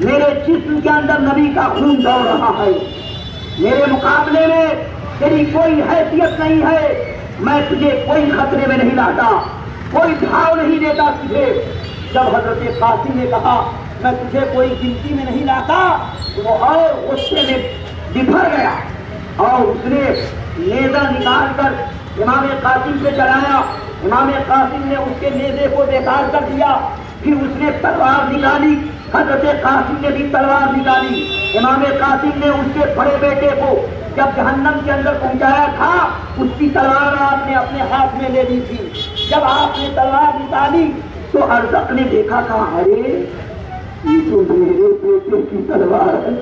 میرے جسم کے اندر نبی کا خون دوڑ رہا ہے، میرے مقابلے میں تیری کوئی حیثیت نہیں ہے، میں تجھے کوئی خطرے میں نہیں لاتا، کوئی گھاؤ نہیں دیتا تجھے۔ جب حضرت قاسم نے کہا میں تجھے کوئی گنتی میں نہیں لاتا تو وہ اور غصے میں بھر گیا اور اس نے نیزہ نکال کر امام قاسم پہ چلایا۔ امام قاسم نے اس کے نیزے کو بیکار کر دیا، پھر اس نے تلوار نکالی، حضرت قاسم نے بھی تلوار نکالی۔ امام قاسم نے اس کے بڑے بیٹے کو جب جہنم کے اندر پہنچایا تھا اس کی تلوار آپ نے اپنے ہاتھ میں لے لی تھی۔ جب آپ نے تلوار نکالی تو ارزق نے دیکھا کہا ارے یہ تو میرے بیٹے کی تلوار ہے۔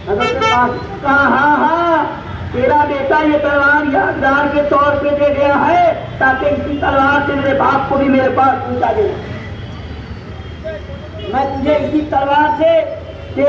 حضرت قاسم کہا ہاں تیرا بیٹا یہ تلوار یادگار کے طور پہ دے گیا ہے تاکہ اسی تلوار سے میرے باپ کو بھی میرے پاس پہنچا دے، میں تجھے اسی تلوار سے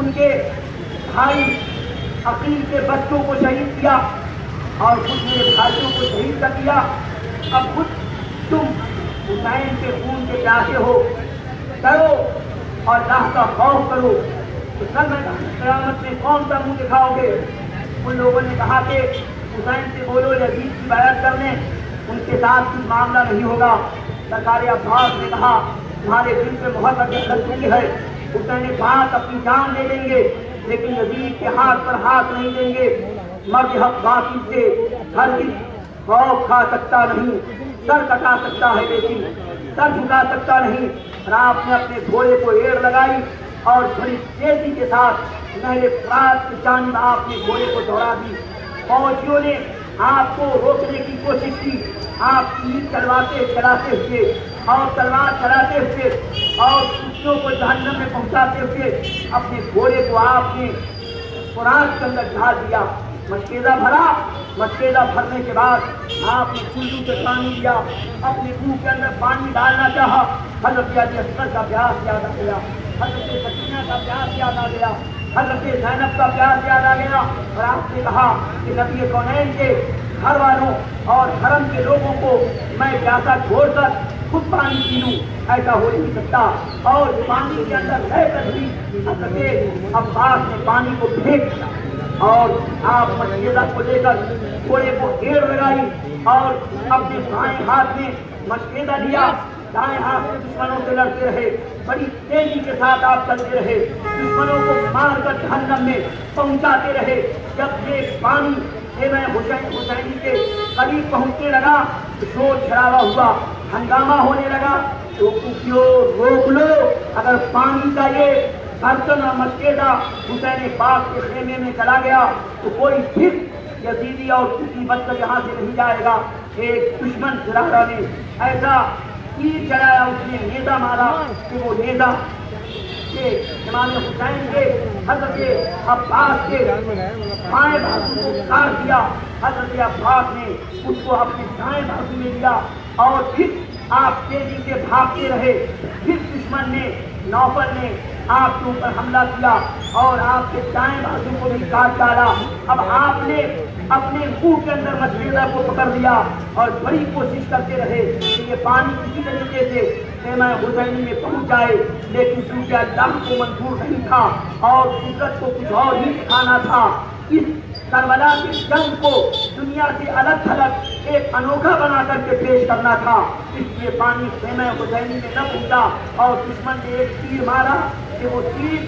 ان کے بھائی عقیل کے بچوں کو شہید کیا اور کچھ میرے بھائیوں کو شہید کر دیا. اب خود تم حسین کے خون کے پیاسے ہو، ڈرو اور اللہ کا خوف کرو تو کل میں قیامت میں کون سا منہ دکھاؤ گے؟ ان لوگوں نے کہا کہ حسین سے بولو یزید کی بیعت کر لیں، ان کے ساتھ کچھ معاملہ نہیں ہوگا. سرکار عباس نے کہا تمہارے دل پہ محبت لگتی ہے، حسین پاک اپنی جان لے لیں گے لیکن یزید کے ہاتھ پر ہاتھ نہیں دیں گے. مرد حق باقی سے ہرگز خوف کھا سکتا نہیں، سر کٹا سکتا ہے لیکن سر جھکا سکتا نہیں. اور آپ نے اپنے گھوڑے کو ایڑ لگائی اور بڑی تیزی کے ساتھ نہر فرات کی جانب آپ نے گھوڑے کو دوڑا دی. فوجیوں نے آپ کو روکنے کی کوشش کی، آپ تیر چلاتے ہوئے اور تلوار چلاتے ہوئے اور کتوں کو جہنم میں پہنچاتے ہوئے اپنے گھوڑے کو آپ نے فرات کے اندر ڈال دیا. مشکیزہ بھرا، مشکیزہ بھرنے کے بعد آپ نے چلو سے پانی لیا، اپنے منہ کے اندر پانی ڈالنا چاہا. حضرت علی اصغر کا پیاس یاد آ گیا، حضرت سکینہ کا پیاس یاد آ گیا، حضرت زینب کا پیاس یاد آ گیا. اور آپ نے کہا کہ نبی کونین کے گھر والوں اور حرم کے لوگوں کو میں پیاسا چھوڑ کر خود پانی پی لوں، ایسا ہو نہیں سکتا. اور پانی کے اندر رہ کر بھی حضرت عباس نے پانی کو پھینک دیا اور آپ مشکیزہ کو لے کر گھوڑے کو ایڑ لگائی اور اپنے بائیں ہاتھ میں مشکیزہ لیا، دائیں ہاتھ سے دشمنوں سے لڑتے رہے. بڑی تیزی کے ساتھ آپ چلتے رہے، دشمنوں کو مار کر جہنم میں پہنچاتے رہے. جب یہ پانی حسینی کے قریب پہنچنے لگا تو شور شرابہ ہوا، ہنگامہ ہونے لگا. تو روک لو، اگر پانی کا یہ برتن اور مشکیزہ حسین پاک کے خیمے میں چلا گیا تو کوئی پھر یزیدی اور کسی بچ کر یہاں سے نہیں جائے گا. ایک دشمن سرارہ نے ایسا تیر چلایا، اس نے نیزہ مارا کہ وہ نیزہ کہ امام حسین کے حضرت عباس کے بائیں بازو کو کاٹ دیا. حضرت عباس نے اس کو اپنے دائیں بازو میں لیا اور پھر آپ تیزی سے بھاگتے رہے. پھر دشمن نے نوفل نے آپ کے اوپر حملہ کیا اور آپ کے دائیں بازو کو بھی کاٹ ڈالا. اب آپ نے اپنے منہ کے اندر مشکیزہ کو پکڑ لیا اور بڑی کوشش کرتے رہے کہ یہ پانی کسی طریقے سے خیمہ حسینی میں پہنچ جائے، لیکن چونکہ اللہ کو منظور نہیں تھا اور قدرت کو کچھ اور ہی دکھانا تھا. اس کربلا کی جنگ کو دنیا سے الگ تھلگ ایک انوکھا بنا کر کے پیش کرنا تھا، اس لیے پانی خیمہ حسینی میں نہ پہنچا اور دشمن نے ایک تیر مارا کہ وہ تیر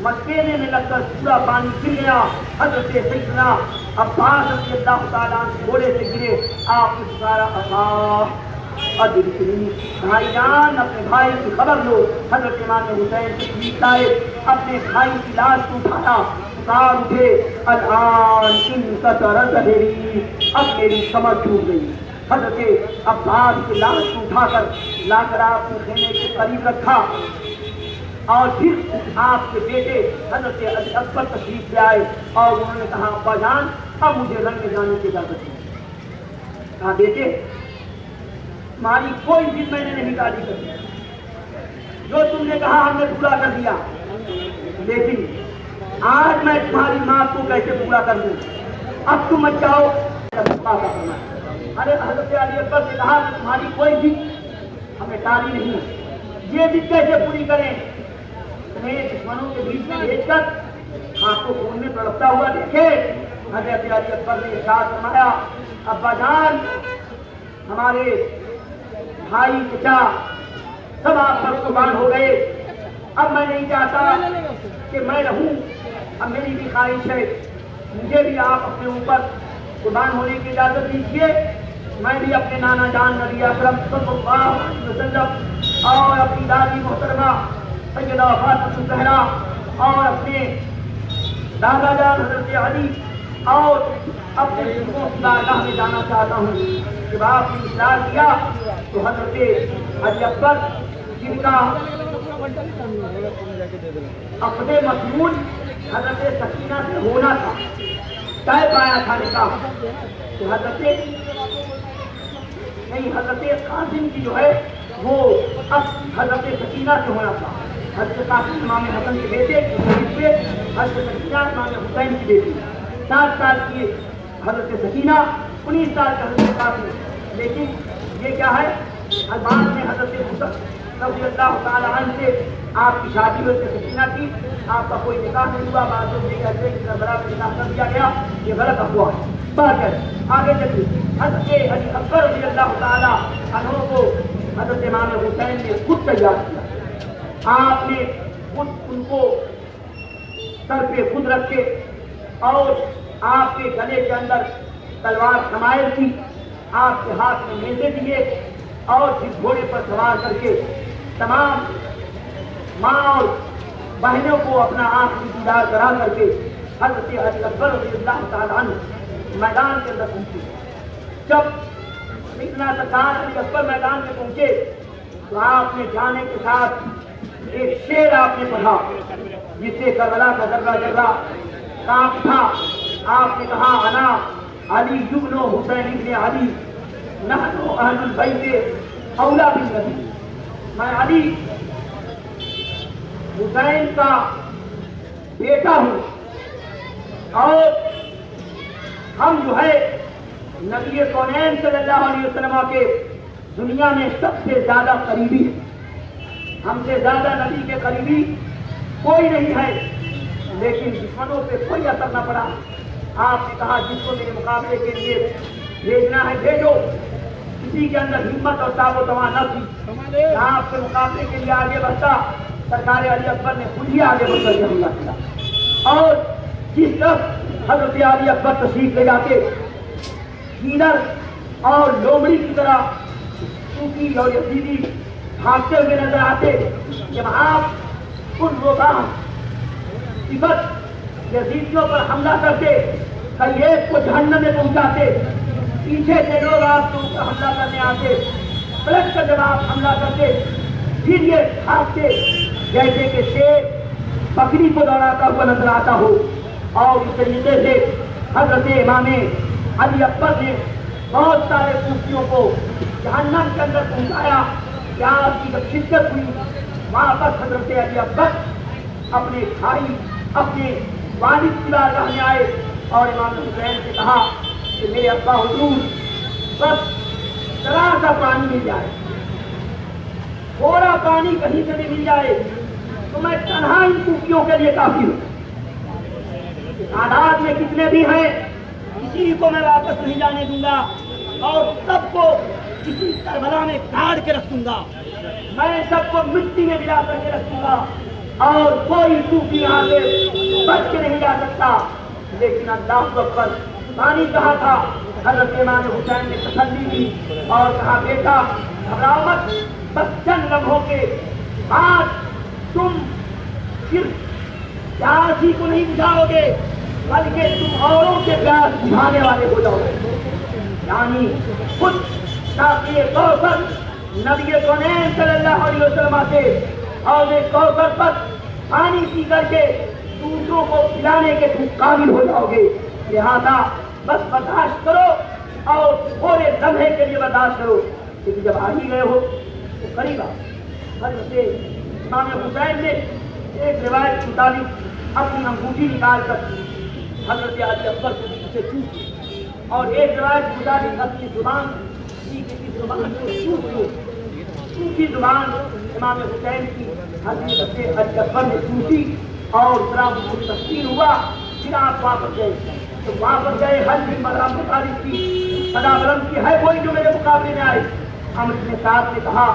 مشکیزے میں لگ کر پورا پانی گر گیا. حضرت سیدنا عباس رضی اللہ تعالیٰ عنہ گھوڑے سے گرے. آپ اس سارا بھائی جان اپنے بھائی کی خبر لو. حضرت امام حسین تشریف لائے، اپنے بھائی کی لاش کو اٹھایا، پکار اٹھے الآن ان کا درد میری، اب میری کمر ٹوٹ گئی. حضرت عباس کی لاش کو اٹھا کر لا کر آپ نے خیمے کے قریب رکھا اور پھر آپ کے بیٹے حضرت علی اکبر تشریف لے آئے اور انہوں نے کہا ابا جان اب مجھے رنگ میں جانے کی اجازت ہے. کہا بیٹے تمہاری کوئی ضد میں نے نہیں ٹالی کر دی، جو تم نے کہا ہم نے پورا کر دیا، لیکن آج میں تمہاری ماں کو کیسے پورا کر دوں؟ اب تم مت جاؤ. ارے حضرت علی اکبر نے کہا کہ تمہاری کوئی ضد ہمیں ٹالی نہیں، یہ ضد کیسے پوری کریں؟ تمہیں دشمنوں کے بیچ میں بھیج کر آپ کو خون میں تڑپتا ہوا دیکھے. حضرت علی اکبر نے ارشاد فرمایا ابا جان ہمارے بھائی چچا سب آپ پر قربان ہو گئے، اب میں نہیں چاہتا کہ میں رہوں. اب میری بھی خواہش ہے مجھے بھی آپ اپنے اوپر قربان ہونے کی اجازت دیجیے. میں بھی اپنے نانا جان نبی اکرم صلی اللہ علیہ وسلم اور اپنی دادی محترمہ سیدہ فاطمہ الزہرا اور اپنے دادا جان حضرت علی اور اپنے بزرگوں کی بارگاہ میں جانا چاہتا ہوں. جب آپ نے اصرار کیا تو حضرت علی اکبر جن کا عقد مسنون حضرت سکینہ سے ہونا تھا، طے پایا تھا نکاح، تو حضرت قاسم کی جو ہے وہ اب حضرت سکینہ سے ہونا تھا. حضرت قاسم امام حسن کے بیٹے ہوئے، حضرت سکینہ امام حسین کی بیٹی، 7 سال کی حضرت سکینہ، 19 سال کا حضرت قاسم. لیکن یہ کیا ہے، بعد میں حضرت حسن رضی اللہ تعالیٰ عنہ سے آپ کی شادی ہوئی سکینہ کی، آپ کا کوئی نکاح نہیں ہوا. بعد میں یہ کہتے ہیں کہ کربلا میں نکاح کر دیا گیا، یہ غلط افواہ ہے. آگے چلیے، حضرت علی اکبر رضی اللہ تعالیٰ عنہ کو حضرت امام حسین نے خود تیار کیا. آپ نے خود ان کو سر پہ خود رکھے اور آپ کے گلے کے اندر تلوار سمائل کی، آپ کے ہاتھ میں نیزے دیے اور جس گھوڑے پر سوار کر کے تمام ماں اور بہنوں کو اپنا آنکھ کی دیدار کرا کر کے حضرت علی اکبر رضی اللہ تعالیٰ عنہ میدان کے اندر پہنچے. جب اتنا سرکار علی اکبر میدان میں پہنچے تو آپ نے جانے کے ساتھ ایک شعر آپ نے پڑھا جس سے کربلا کا ذرہ ذرہ کانپ تھا. آپ نے کہا انا علی ابن حسین ابن علی نحن اہل البیت اولا بالنبی، میں علی حسین کا بیٹا ہوں اور ہم جو ہے نبی کونین صلی اللہ علیہ وسلم کے دنیا میں سب سے زیادہ قریبی ہیں. ہم سے زیادہ نبی کے قریبی کوئی نہیں ہے. لیکن دشمنوں پہ کوئی اثر نہ پڑا. آپ نے کہا جس کو میرے مقابلے کے لیے بھیجنا ہے بھیجو. کسی کے اندر ہمت اور تاب و تواں نہ تھی. آپ کے مقابلے کے لیے آگے بڑھتا سرکار علی اکبر نے خود ہی آگے بڑھ کر کے حملہ کیا اور جس طرف حضرت علی اکبر تشریف لے جاتے ہیلر اور لومڑی کی طرح صوفی اور یزیدی بھاگتے ہوئے نظر آتے. جب آپ ان روزان صفت یزیدیوں پر حملہ کرتے کئی ایک کو جہنم میں پہنچاتے، پیچھے سے لوگ آپ کے اوپر حملہ کرنے آتے، پلٹ کر جب آپ حملہ کرتے پھر یہ بھاگتے جیسے کہ شیر بکری کو دوڑاتا ہوا نظر آتا ہو. اور اس طریقے سے حضرت امام علی اکبر نے بہت سارے صوفیوں کو جہنم کے اندر پہنچایا. کہ آپ کی جب شدت ہوئی واپس حضرت علی اکبر اپنے بھائی اپنے والد کی بارگاہ میں آئے اور امام حسین سے کہا کہ میرے ابا حضور بس ذرا سا پانی مل جائے، تھوڑا پانی کہیں سے بھی مل جائے تو میں تنہا ان صوفیوں کے لیے کافی ہوں. تعداد میں کتنے بھی ہیں کسی کو میں واپس نہیں جانے دوں گا اور سب کو کسی کربلا میں گاڑ کے رکھ دوں گا. میں سب کو مٹی میں ملا کر کے رکھ دوں گا اور کوئی صوفی یہاں سے بچ کے نہیں جا سکتا. لیکن اللہ اکبر پانی کہا تھا. حضرت امام حسین نے تسلی دی اور کہا بیٹا گھبراؤ مت، بس چند لمحوں کے بعد تم صرف پیاس ہی کو نہیں بجھاؤ گے بلکہ تم اوروں کے پیاس بجھانے والے ہو جاؤ گے. یعنی خود ساقی کوثر نبی کونین صلی اللہ علیہ وسلم سے اور کوثر پر پانی پی کر کے دوسروں کو پلانے کے تم قابل ہو جاؤ گے. لہذا بس برداشت کرو اور تھوڑے لمحے کے لیے برداشت کرو. لیکن جب آ ہی گئے ہو تو قریب حضرت امام حسین نے ایک روایت کے مطابق اپنی انگوٹھی نکال کر حضرت علی اکبر کو سے چوسی اور ایک روایت کے مطابق اپنی زبان کی زبان کو چوسی زبان امام حسین کی حضرت علی اکبر نے چوسی اور ذرا وہ تسکین ہوا. پھر آپ واپس گئے تو واپس گئے ہر دن مدام مطالب کی سدا بلند کی ہے وہی جو میرے مقابلے میں آئے. ہم اپنے ساتھ نے کہا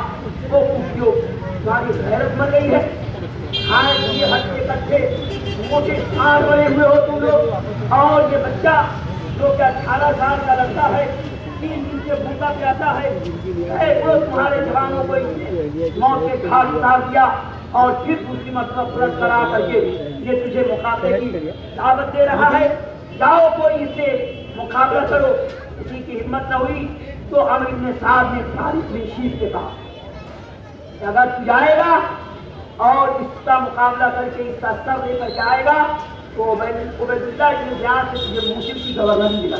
وہ پوچھو تمہاری غیرت مر گئی ہے، کھائے پیے ہٹے کٹھے موٹے سار بنے ہوئے ہو تم لوگ اور یہ بچہ جو کہ 18 سال کا لڑکا ہے 3 دن سے بھوکا پیاسا ہے وہ تمہارے جوانوں کو موت کے گھاٹ اتار دیا اور پھر دوسری مرتبہ پلٹ کرا کر کے یہ تجھے مقابلے کی دعوت دے رہا ہے. جاؤ کوئی اس سے مقابلہ کرو. کسی کی ہمت نہ ہوئی تو عمرو بن سعد نے طارق بن شیخ سے کہا کہ اگر تو جائے گا اور اس کا مقابلہ کر کے اس کا سر لے کر کے آئے گا تو عبید اللہ بن زیاد سے تجھے موصل کی گورنری دلا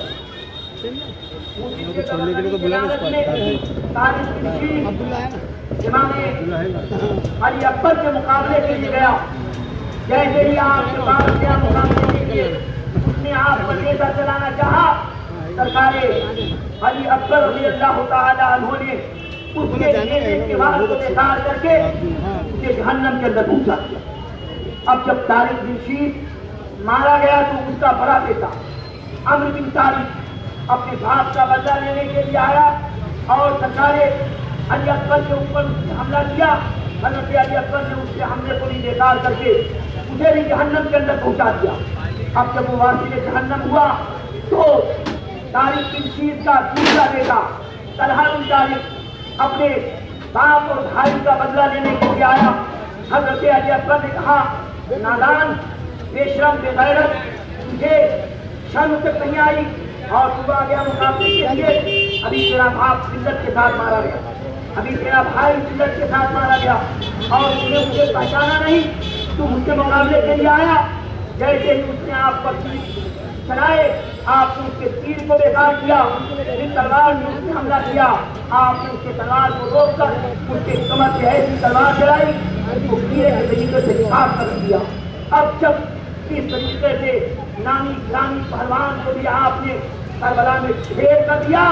موصل کے گورنری کی قیادت میں طارق بن شیخ امام علی اکبر کے مقابلے کے لیے گیا. جیسے ہی آپ کے پاس گیا مقابلے کے لیے, اس نے آپ پر نیزہ چلانا چاہا. سرکار علی اکبر رضی اللہ تعالی عنہ نے اس کے نیزے کے وار کو نثار کر کے اسے جہنم کے اندر پہنچا دیا. اب جب طارق بن شیخ مارا گیا تو اس کا بڑا بیٹا عمرو بن طارق اپنے باپ کا بدلہ لینے کے لیے آیا اور سرکار علی اکبر کے اوپر اس نے حملہ کیا. حضرت علی اکبر نے اس کے حملے کو بھی بےکار کر کے اسے بھی جہنم کے اندر پہنچا دیا. اب جب وہ واصل جہنم ہوا تو طارق بن شیخ کا دوسرا بیٹا طلحہ بن طارق اپنے باپ اور بھائی کا بدلہ لینے کے لیے آیا. حضرت علی اکبر نے کہا, نادان, بے شرم, بے غیرت, تجھے شرم تک نہیں آئی اور تو آ گیا مقابلے کے لیے. ابھی تیرا باپ ذلت کے ساتھ مارا گیا, ابھی تیرا بھائی ذلت کے ساتھ مارا گیا اور تم نے مجھے پہچانا نہیں, تو مجھ سے مقابلے کے لیے آیا. جیسے ہی اس نے آپ پر تیر چلائے, آپ نے اس کے تیر کو بےکار کیا, پھر تلوار نے اس نے حملہ کیا. آپ نے اس کے تلوار کو روک کر اس کے کمر سے ایسی تلوار چلائی اس کو کیڑے کے طریقے سے کاٹ کر دیا. اب جب اس طریقے سے نامی گرامی پہلوان کو بھی آپ نے کربلا میں ڈھیر کر دیا,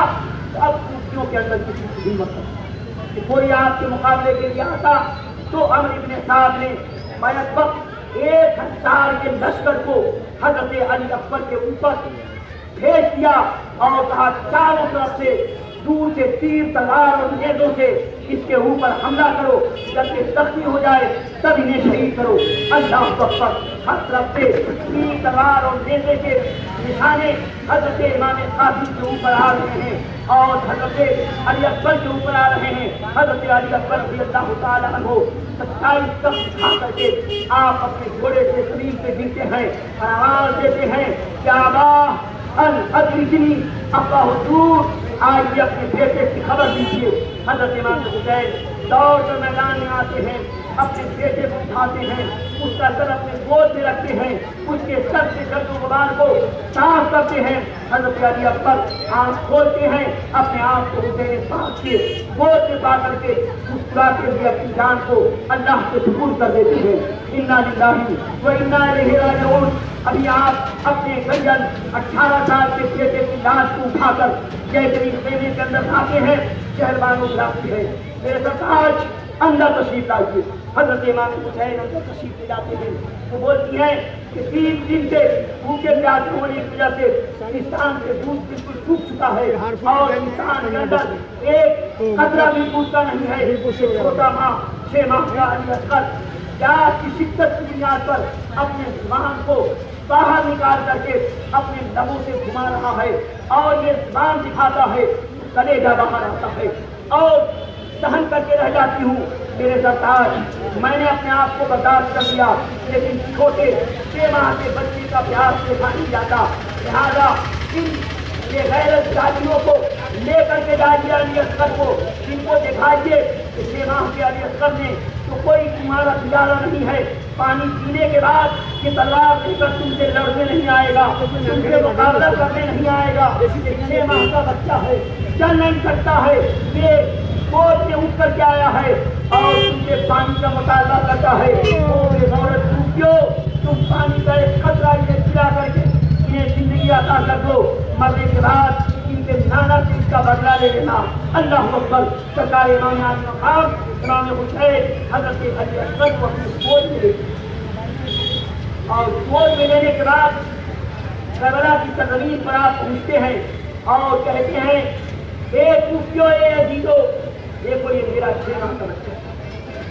تو اب کشتیوں کے اندر کسی کی ہمت نہیں کہ کوئی آپ کے مقابلے کے لیے آتا. تو عمرو بن سعد نے بیک وقت 1000 کے لشکر کو حضرت علی اکبر کے اوپر بھیج دیا اور کہا, چاروں طرف سے دور سے تیر, تلوار اور نیزوں سے اس کے اوپر حملہ کرو, جب یہ زخمی ہو جائے تب انہیں شہید کرو. اللہ اکبر. ہر طرف سے تیر, تلوار اور نیزے کے نشانے حضرت امام قاسم کے اوپر آ رہے ہیں اور حضرت علی اکبر کے اوپر آ رہے ہیں. حضرت علی اکبر رضی اللہ تعالی عنہ 27 تخت کھا کر کے آپ اپنے گھوڑے سے زمین پہ گرتے ہیں اور آواز دیتے ہیں, کیا ادرکنی ابا حضور, آئیے اپنے بیٹے کی خبر دیجیے. حضرت امام حسین دوڑ کر میدان میں آتے ہیں, اپنے بیٹے کو اٹھاتے ہیں, اس کا سر اپنے گود میں رکھتے ہیں, اس کے سر سے گرد و غبار کو صاف کرتے ہیں. حضرت علی اکبر آنکھ کھولتے ہیں, اپنے آپ کو حسین پاک کے گود میں پا کر کے مسکراتے ہوئے اپنی جان کو اللہ کے سپرد کر دیتے ہیں. انا للہ و انا الیہ راجعون. ابھی آپ اپنے گنجن 18 سال کے بیٹے کی لاش کو اٹھا کر جیسے خیمے کے اندر آتے ہیں, شہربانوں بلاتے ہیں, میرے سرتاج اندر تشریف لائیے. حضرت امام حسین اندر تشریف لاتے ہیں. وہ بولتی ہیں کہ 3 دن سے بھوکے پیاسے ہونے کی وجہ سے انسان کے دودھ بالکل سوکھ چکا ہے اور انسان کے اندر ایک قطرہ بھی پوچھتا نہیں ہے. چھوٹا ماں 6 ماہ کا علی اصغر پیاس کی شدت کی بنیاد پر اپنے زبان کو باہر نکال کر کے اپنے لبوں سے گھما رہا ہے اور یہ زبان دکھاتا ہے, کلیجہ باہر آتا ہے اور سہن کر کے رہ جاتی ہوں. میرے سرتاج, میں نے اپنے آپ کو برداشت کر لیا, لیکن چھوٹے 6 ماہ کے بچے کا پیاس دیکھا نہیں جاتا. لہٰذا ان بے غیرت جالیوں کو لے کر کے جائیے علی اصغر کو, ان کو دکھائیے کہ 6 ماہ کے علی اصغر نے تو کوئی تمہارا گزارا نہیں ہے, پانی پینے کے بعد یہ تلوار لے کر تم سے لڑنے نہیں آئے گا, تم سے مقابلہ کرنے نہیں آئے گا. 6 ماہ کا بچہ ہے, چل نہیں سکتا ہے, یہ گود میں اٹھ کر کے آیا ہے اور تم سے پانی کا مطالبہ کرتا ہے. عورت روپیو, تم پانی کا ایک قطرہ انہیں پلا کر کے انہیں زندگی عطا کر دو, مرنے کے بعد ان کے نانا سے اس کا بدلہ لے لینا. اللہ اکبر. سرکار امام علی مقام امام حسین حضرت علی اصغر کو اپنی گود میں لے اور گود میں لینے کے بعد کربلا کی سرزمین پر آپ پہنچتے ہیں اور کہتے ہیں, اے کوفیو, اے عزیزو, دیکھو یہ میرا 6 ماہ کا بچہ ہے,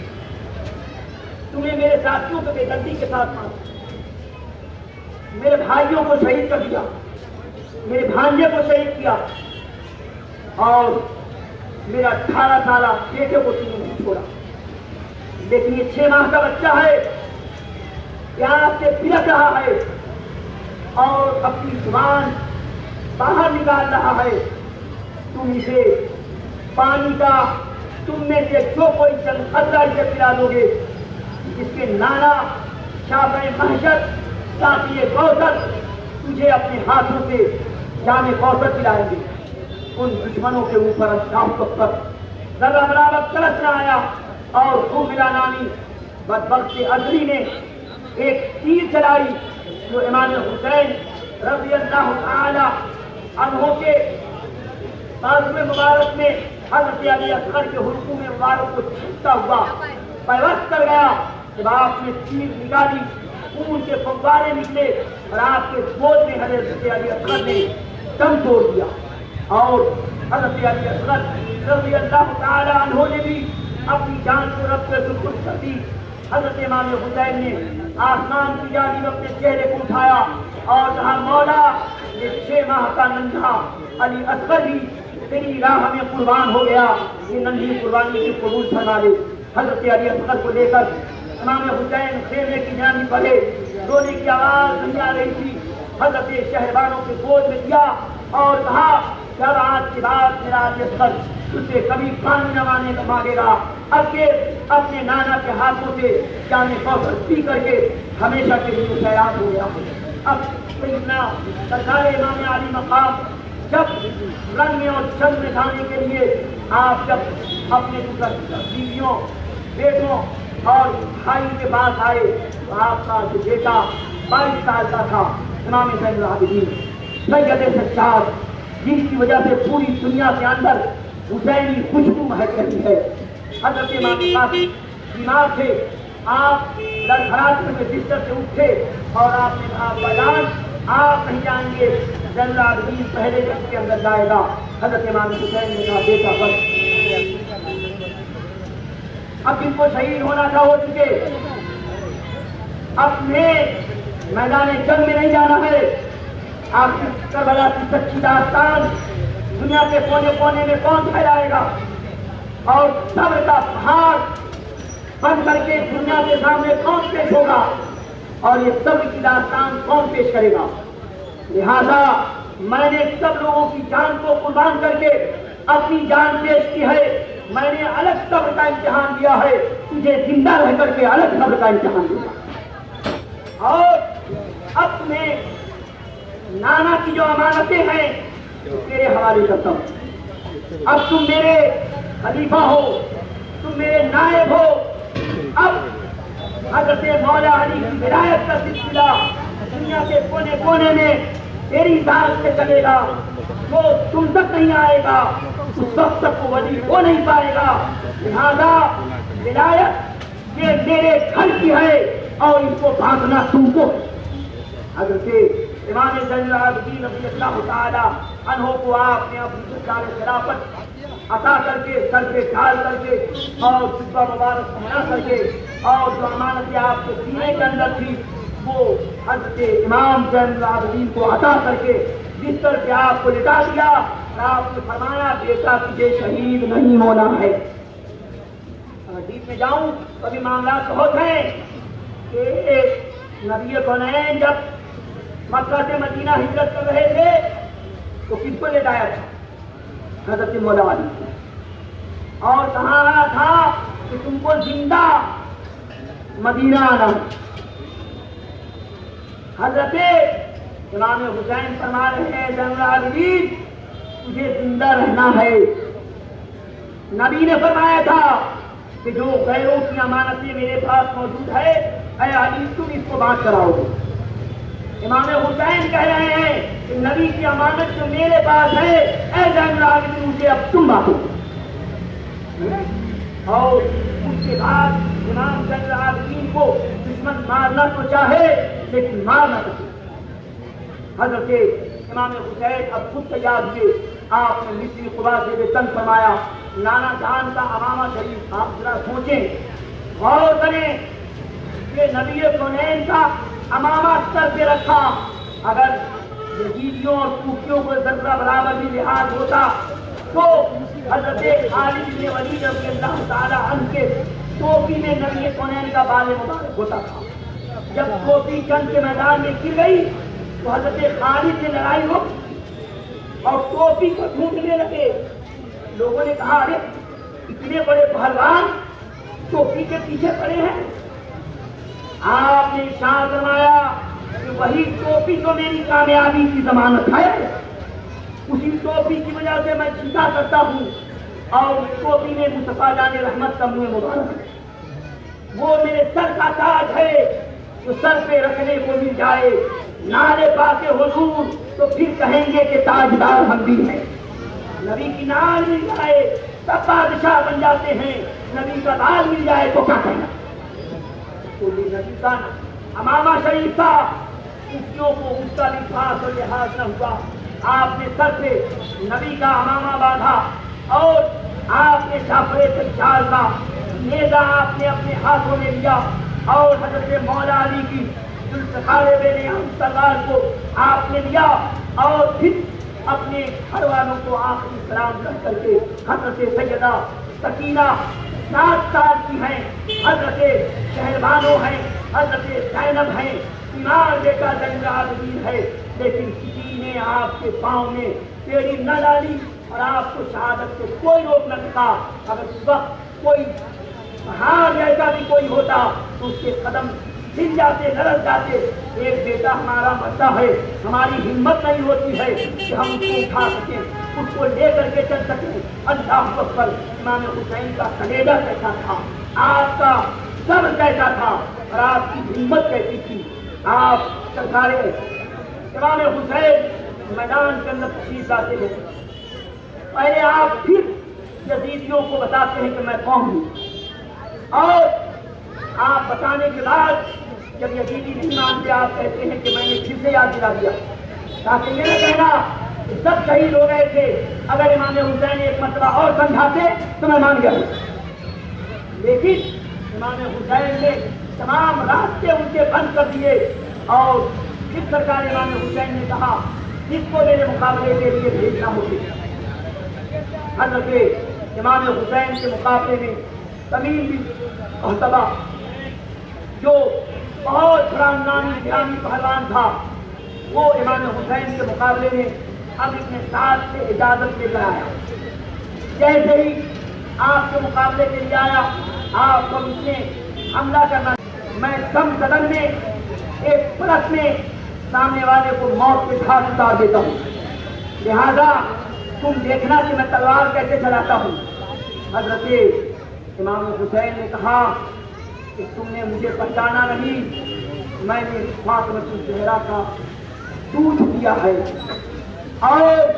تمہیں میرے ساتھیوں کو بے دردی کے ساتھ مارا, میرے بھائیوں کو شہید کر دیا, میرے بھانجے کو شہید کیا اور میرا 18 سالہ بیٹے کو تم نے نہیں چھوڑا. لیکن یہ 6 ماہ کا بچہ ہے, پیاس سے پلک رہا ہے اور اپنی زبان باہر نکال رہا ہے. تم اسے پانی کا تم میں سے جو کوئی چند قطرہ اسے پلا دو گے, جس کے نانا شافع محشر ساقی کوثر تجھے اپنے ہاتھوں سے جام کوثر پلائیں گے. ان دشمنوں کے اوپر اللہ اکبر ذرہ برابر ترس نہ آیا اور خوبلا نامی بدبخت ازلی نے ایک تیر چلائی جو امام حسین رضی اللہ تعالی عنہ کے بازو مبارک میں حضرت علی اصغر کے حلقوم مبارک کو چھوٹتا ہوا پیوست کر گیا. جب آپ نے تیر نکالی خون کے فوارے نکلے اور آپ کے گود میں حضرت علی اصغر نے دم توڑ دیا. اور حضرت علی اصغر رضی اللہ تعالی عنہ نے بھی اپنی جان کو رب کے سپرد کر دی. حضرت امام حسین نے آسمان کی جانب اپنے چہرے کو اٹھایا اور کہا مولا یہ 6 ماہ کا ننھا علی اصغر بھی تیری راہ میں قربان ہو گیا, یہ ننھی قربانی کو قبول فرما لے. حضرت علی اصغر کو لے کر امام حسین خیمے کی جانب بڑھے. رونے کی آواز نہیں آ رہی تھی. حضرت شہربانوں کے گود میں دیا اور کہا جب آج کے بعد میرا علی اصغر تجھ سے کبھی پانی نہ مانگے گا, اب کے اپنے نانا کے ہاتھوں سے جامع کوثر پی کر کے ہمیشہ کے لیے سیراب ہو گیا. اب سیدنا سرکار امام علی مقام جب رنگ میں اور جنگ میں جانے کے لیے آپ جب اپنے بیویوں بیٹوں اور بھائی کے پاس آئے تو آپ کا جو بیٹا 22 سال کا تھا امام زین العابدین سید سجاد, جن کی وجہ سے پوری دنیا کے اندر حسینی خوشبو مہک رہی ہے. حضرت امام قاسم بیمار تھے. آپ لڑکھڑاتے ہوئے بستر سے اٹھے اور آپ نے کہا بجان آپ نہیں جائیں گے, زین العابدین پہلے جنگ کے اندر جائے گا. حضرت امام حسین نے کہا بیٹا بس اب جن کو شہید ہونا تھا ہو چکے, اب میں میدان جنگ میں نہیں جانا ہے. آپ کی کربلا کی سچی داستان دنیا کے کونے کونے میں کون پھیلائے گا اور صبر کا پہاڑ بند کر کے دنیا کے سامنے کون پیش ہوگا اور یہ صبر کی داستان کون پیش کرے گا. لہذا میں نے سب لوگوں کی جان کو قربان کر کے اپنی جان پیش کی ہے. میں نے الگ صبر کا امتحان دیا ہے, تجھے زندہ رہ کر کے الگ صبر کا امتحان دیا. اور اب میں نانا کی جو امانتیں ہیں تیرے حوالے کرتا ہوں. اب تم میرے خلیفہ ہو, تم میرے نائب ہو. اب حضرت مولا علی کی ولایت کا سلسلہ دنیا کے کونے کونے میں تیری ذات سے چلے گا. وہ تم تک نہیں آئے گا, اس وقت تک وہ ولی ہو نہیں پائے گا. لہذا ولایت یہ میرے گھر کی ہے اور اس کو بانٹنا تم کو. حضرت امام زین العابدین رضی اللہ تعالی عنہ کو آپ نے اپنی سرکار خلافت عطا کر کے سر پہ ڈھال کر کے اور جبہ مبارک پہنا کر کے اور جو امانتیں آپ کے سینے کے اندر تھی وہ حضرت امام زین العابدین کو عطا کر کے بستر پہ آپ کو لٹا دیا اور آپ نے فرمایا بیٹا تجھے شہید نہیں ہونا ہے. حدیث میں جاؤں تو ابھی معاملات بہت ہیں کہ نبی کونین جب مکہ سے مدینہ ہجرت کر رہے تھے تو کس کو لٹایا تھا؟ حضرت مولا علی. اور کہا تھا کہ تم کو زندہ مدینہ آنا. حضرت امام حسین فرما رہے ہیں زین العابدین تجھے زندہ رہنا ہے. نبی نے فرمایا تھا کہ جو غیروں کی امانتیں میرے پاس موجود ہے اے علی تم اس کو بانٹ کراؤ گے. امام حسین کہہ رہے ہیں کہ نبی کی امانت جو میرے پاس ہے اے زین العابدین اسے اب تم بانٹو. اور اس کے بعد امام زین العابدین کو دشمن مارنا تو چاہے لیکن مار نہ سکے. حضرت امام حسین اب خود تیار ہوئے. آپ نے مصری قبا سے بے تن فرمایا. نانا جان کا امامہ شریف آپ ذرا سوچیں غور کریں کہ نبی کونین کا امامہ سر پہ رکھا. اگر یزیدیوں اور کوفیوں کو ذرہ برابر بھی لحاظ ہوتا تو حضرت خالد بن ولید رضی اللہ تعالی عنہ کے ٹوپی میں نبی کونین کا بال مبارک ہوتا تھا. جب ٹوپی جنگ کے میدان میں گر گئی تو حضرت خالد سے لڑائی ہو اور ٹوپی کو ڈھونڈنے لگے. لوگوں نے کہا ارے اتنے بڑے پہلوان ٹوپی کے پیچھے پڑے ہیں. آپ نے ارشاد فرمایا کہ وہی ٹوپی تو میری کامیابی کی ضمانت ہے. اسی ٹوپی کی وجہ سے میں جیتا کرتا ہوں اور اس ٹوپی میں مصطفیٰ جان رحمت کا منہ مبارک ہے. وہ میرے سر کا تاج ہے جو سر پہ رکھنے کو مل جائے نالے پاک حضور تو پھر کہیں گے کہ تاجدار ہم بھی ہیں. نبی کی نال مل جائے تب بادشاہ بن جاتے ہیں, نبی کا لال مل جائے تو کیا کہنا. تو یہ نبی کا امامہ شریف تھا, کفیوں کو اس کا لباس اور لحاظ نہ ہوا. آپ نے سر سے نبی کا امامہ باندھا اور آپ نے جعفر سجاد کا نیزہ آپ نے اپنے ہاتھوں میں لیا اور حضرت مولا علی کی ذوالفقار بین عام تلوار کو آپ نے لیا اور پھر اپنے گھر والوں کو آخری سلام رکھ کر کے حضرت سیدہ سکینہ 7 سال کی ہیں, حضرت شہربانو ہیں, حضرت زینب ہیں, ایمان بیٹا زین العابدین ہے, لیکن کسی نے آپ کے پاؤں میں پیڑی نہ ڈالی اور آپ کو شہادت سے کوئی روک نہ سکا. اگر اس وقت کوئی پہاڑ جیسا بھی کوئی ہوتا تو اس کے قدم ہل جاتے, لرز جاتے. ایک بیٹا ہمارا مرتا ہے, ہماری ہمت نہیں ہوتی ہے کہ ہم اس کو اٹھا سکیں, اس کو لے کر کے چل سکیں. اللہ اکبر. امام حسین کا کلیجہ کیسا تھا, آپ کا صبر کیسا تھا اور آپ کی ہمت کیسی تھی. آپ سرکار امام حسین میدان کے اندر تشریف لاتے ہیں. پہلے آپ پھر یزیدیوں کو بتاتے ہیں کہ میں کون ہوں, اور آپ بتانے کے بعد جب یزیدی نہیں مانتے آپ کہتے ہیں کہ میں نے پھر سے یاد دلا دیا تاکہ یہ نہ کہنا کہ سب شہید ہو گئے تھے, اگر امام حسین ایک مرتبہ اور سمجھاتے تو میں مان گیا. لیکن امام حسین نے تمام راستے ان کے بند کر دیے اور پھر سرکار امام حسین نے کہا جس کو میرے مقابلے کے لیے بھیجنا ہوگی. حضرت امام حسین کے مقابلے میں تمیم بن محتبہ جو بہت بڑا نامی گرامی پہلوان تھا, وہ امام حسین کے مقابلے میں اب اپنے ساتھ سے اجازت لے کر آیا. جیسے ہی آپ کے مقابلے کے لیے آیا, آپ کو اس نے حملہ کرنا, میں کم قدم میں ایک پلک میں سامنے والے کو موت کے گھاٹ اتار دیتا ہوں, لہذا تم دیکھنا کہ میں تلوار کیسے چلاتا ہوں. حضرت امام حسین نے کہا کہ تم نے مجھے پہچانا نہیں, میں نے فاطمہ الزہرا کا دودھ پیا ہے اور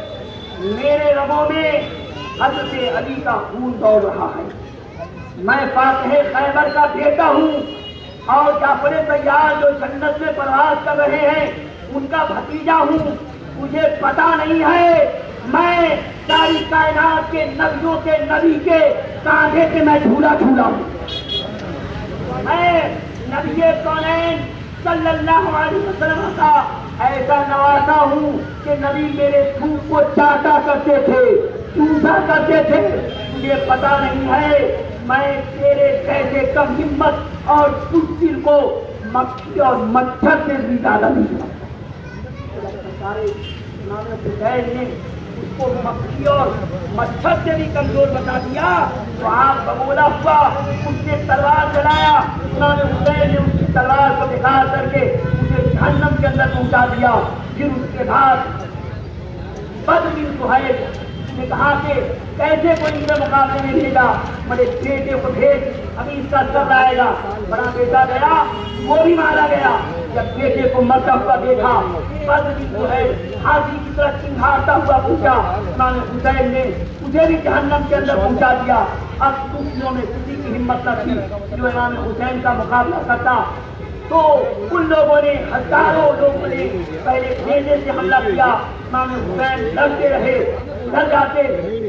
میرے رگوں میں حضرت علی کا خون دوڑ رہا ہے. میں فاتح خیبر کا بیٹا ہوں اور جعفر طیار جو جنت میں پرواز کر رہے ہیں ان کا بھتیجا ہوں. مجھے پتا نہیں ہے میں ساری کائنات کے نبیوں کے نبی کے کاندھے پہ میں جھولا جھولا ہوں. میں نبی کونین صلی اللہ علیہ وسلم کا ایسا نوازا ہوں کہ نبی میرے تھوک کو چاٹا کرتے تھے, چوسا کرتے تھے. مجھے پتا نہیں ہے میں تیرے جیسے کم ہمت اور دل کو مکھی اور مچھر سے بھی زیادہ نہیں ہوں. امام حسین نے اس کو مکھی اور مچھر سے بھی کمزور بتا دیا تو آپ بگولا ہوا, اس نے تلوار چلایا. امام حسین نے اس کی تلوار کو نکال کر کے اسے جہنم کے اندر پہنچا دیا. پھر اس کے بعد بدر بن سہیل نے کہا کہ کیسے کوئی میرے مقابلے میں بھیجا, میرے بیٹے کو بھیج, ابھی اس کا سب آئے گا. بڑا بیٹا گیا, وہ بھی مارا گیا. جب بیٹے کو مرتا ہوا دیکھا بدر بن سہیل ہاتھی کی طرح چنگھاڑتا ہوا پوچھا. امام حسین نے اسے بھی جہنم کے اندر پہنچا دیا. اب دوسروں میں کسی کی ہمت نہ تھی جو امام حسین کا مقابلہ کرتا, تو ان لوگوں نے ہزاروں لوگوں نے پہلے نیزے سے حملہ کیا. امام حسین لڑتے رہے, ڈر جاتے,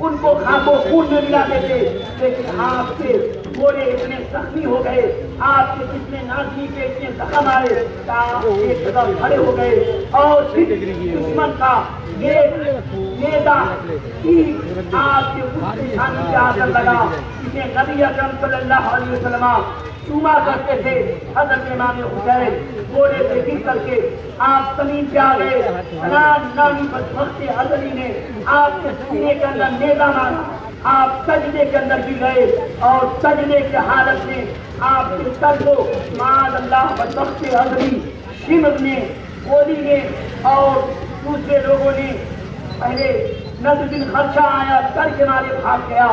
ان کو خاک و خون میں ملا دیتے, لیکن آپ کے گھوڑے اتنے زخمی ہو گئے, آپ کے جتنے نازنی کے اتنے زخم آئے کہ آپ ایک جگہ کھڑے ہو گئے اور پھر دشمن کا یہ نیزہ آپ کے اس نشانی پہ آ کر لگا جسے نبی اکرم صلی اللہ علیہ وسلم چوما کرتے تھے. حضرت امام حسین گھوڑے سے گر کر کے آپ زمین پہ آ گئے. نانی بدبخت ازلی نے آپ کے سینے کے اندر نیزہ مارا, آپ سجدے کے اندر گر گئے اور سجدے کی حالت میں آپ کے سر کو معاذ اللہ بدبخت ازلی شمر نے, گولی نے اور دوسرے لوگوں نے, پہلے نضر بن خدشہ آیا, سر کے مارے بھاگ گیا.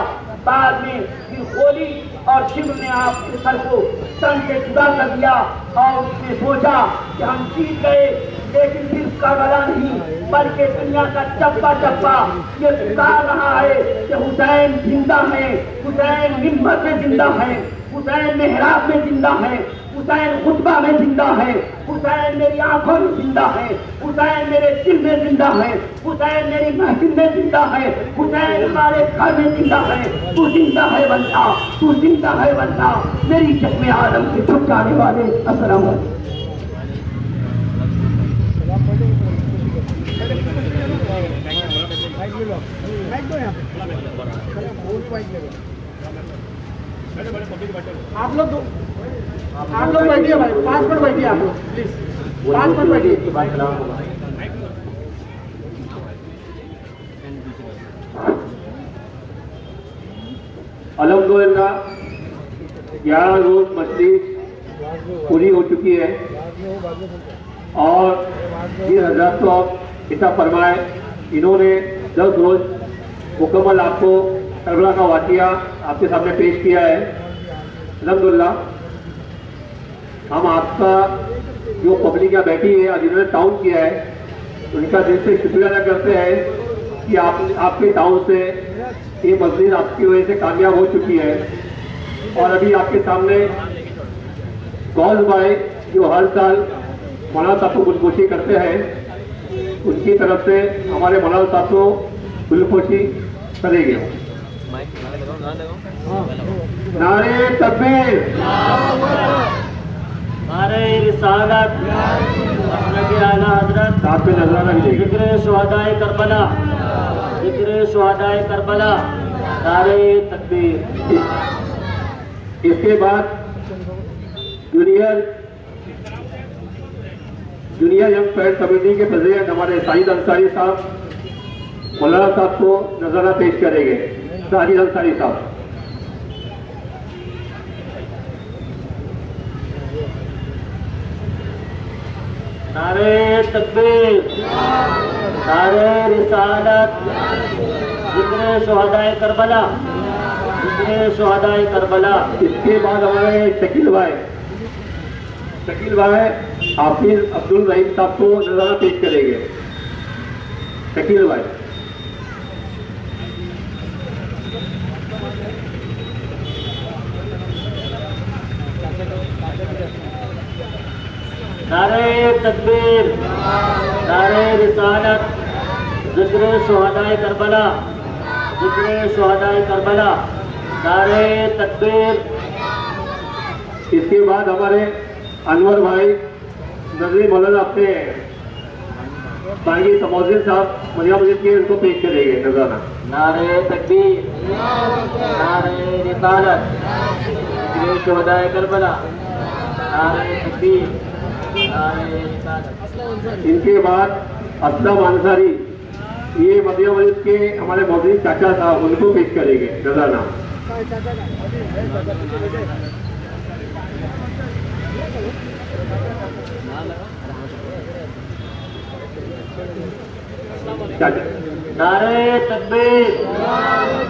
بعد میں پھر ہولی اور شمر نے آپ کے سر کو تن سے جدا کر دیا اور اس نے سوچا کہ ہم جیت گئے، لیکن صرف کربلا نہیں بلکہ دنیا کا چپا چپا یہ پکار رہا ہے کہ حسین زندہ ہے، حسین ہمت میں زندہ ہے، حسین محراب میں زندہ ہے، حسین خطبہ میں زندہ ہے، حسین میری آنکھوں میں زندہ ہے، حسین میرے دل میں زندہ ہے، حسین میری محفل میں زندہ ہے، حسین ہمارے گھر میں زندہ ہے، تو زندہ ہے بندہ، تو زندہ ہے بندہ، میری چشم عالم سے چھپ جانے والے۔ السلام علیکم۔ آپ لوگ بیٹھیے بھائی، 5 منٹ بیٹھیے آپ لوگ پلیز، 5 منٹ بیٹھیے۔ الحمدللہ 11 روز مجلس پوری ہو چکی ہے اور یہ حضرات کو عطا فرمائے، انہوں نے 10 روز مکمل آپ کو کربلا کا واقعہ آپ کے سامنے پیش کیا ہے۔ الحمدللہ ہم آپ کا جو پبلک یہاں بیٹھی ہے اور جنہوں نے ٹاؤن کیا ہے ان کا دل سے شکریہ ادا کرتے ہیں کہ آپ کے ٹاؤن سے یہ مسجد آپ کی وجہ سے کامیاب ہو چکی ہے۔ اور ابھی آپ کے سامنے غوث بھائی جو ہر سال مولانا صاحب کو گلپوشی کرتے ہیں، ان کی طرف سے ہمارے مولانا صاحب کو گلپوشی کریں گے۔ نعرے تکبیر، نعرہ رسالت، مسلک اعلیٰ حضرت، آپ پہ نظرانہ بھی دے گا۔ ذکر شہدائے کربلا، ذکر شہدائے کربلا، نعرہ تکبیر۔ اس کے بعد جونیئر ینگ فیڈ کمیٹی کے پریزیڈنٹ ہمارے ساجد انصاری صاحب مولانا صاحب کو نظرانہ پیش کریں گے۔ ساجد انصاری صاحب۔ نعرہ تکبیر، نعرہ رسالت، ذکر شہدائے کربلا، ذکر شہدائے کربلا۔ اس کے بعد ہمارے شکیل بھائی حافظ عبدالرحیم صاحب کو نظرانہ پیش کریں گے۔ شکیل بھائی۔ نعرہ تکبیر، نعرہ رسالت، ذکر شہدائے کربلا، ذکر شہدائے کربلا، نعرہ تکبیر۔ اس کے بعد ہمارے انور بھائی نظری مولانا اپنے بھائی تموزن صاحب مدینہ مسجد کے ان کو پیش کریں گے نظرانہ۔ نعرہ تکبیر، نعرہ رسالت، ذکر شہدائے کربلا، نعرہ تکبیر، نعرہ رسالت۔ ان کے بعد اسلم انصاری یہ مدینہ مسجد کے ہمارے مودودی چاچا صاحب ان کو پیش کریں گے نظرانہ۔ نعرہ تکبیر،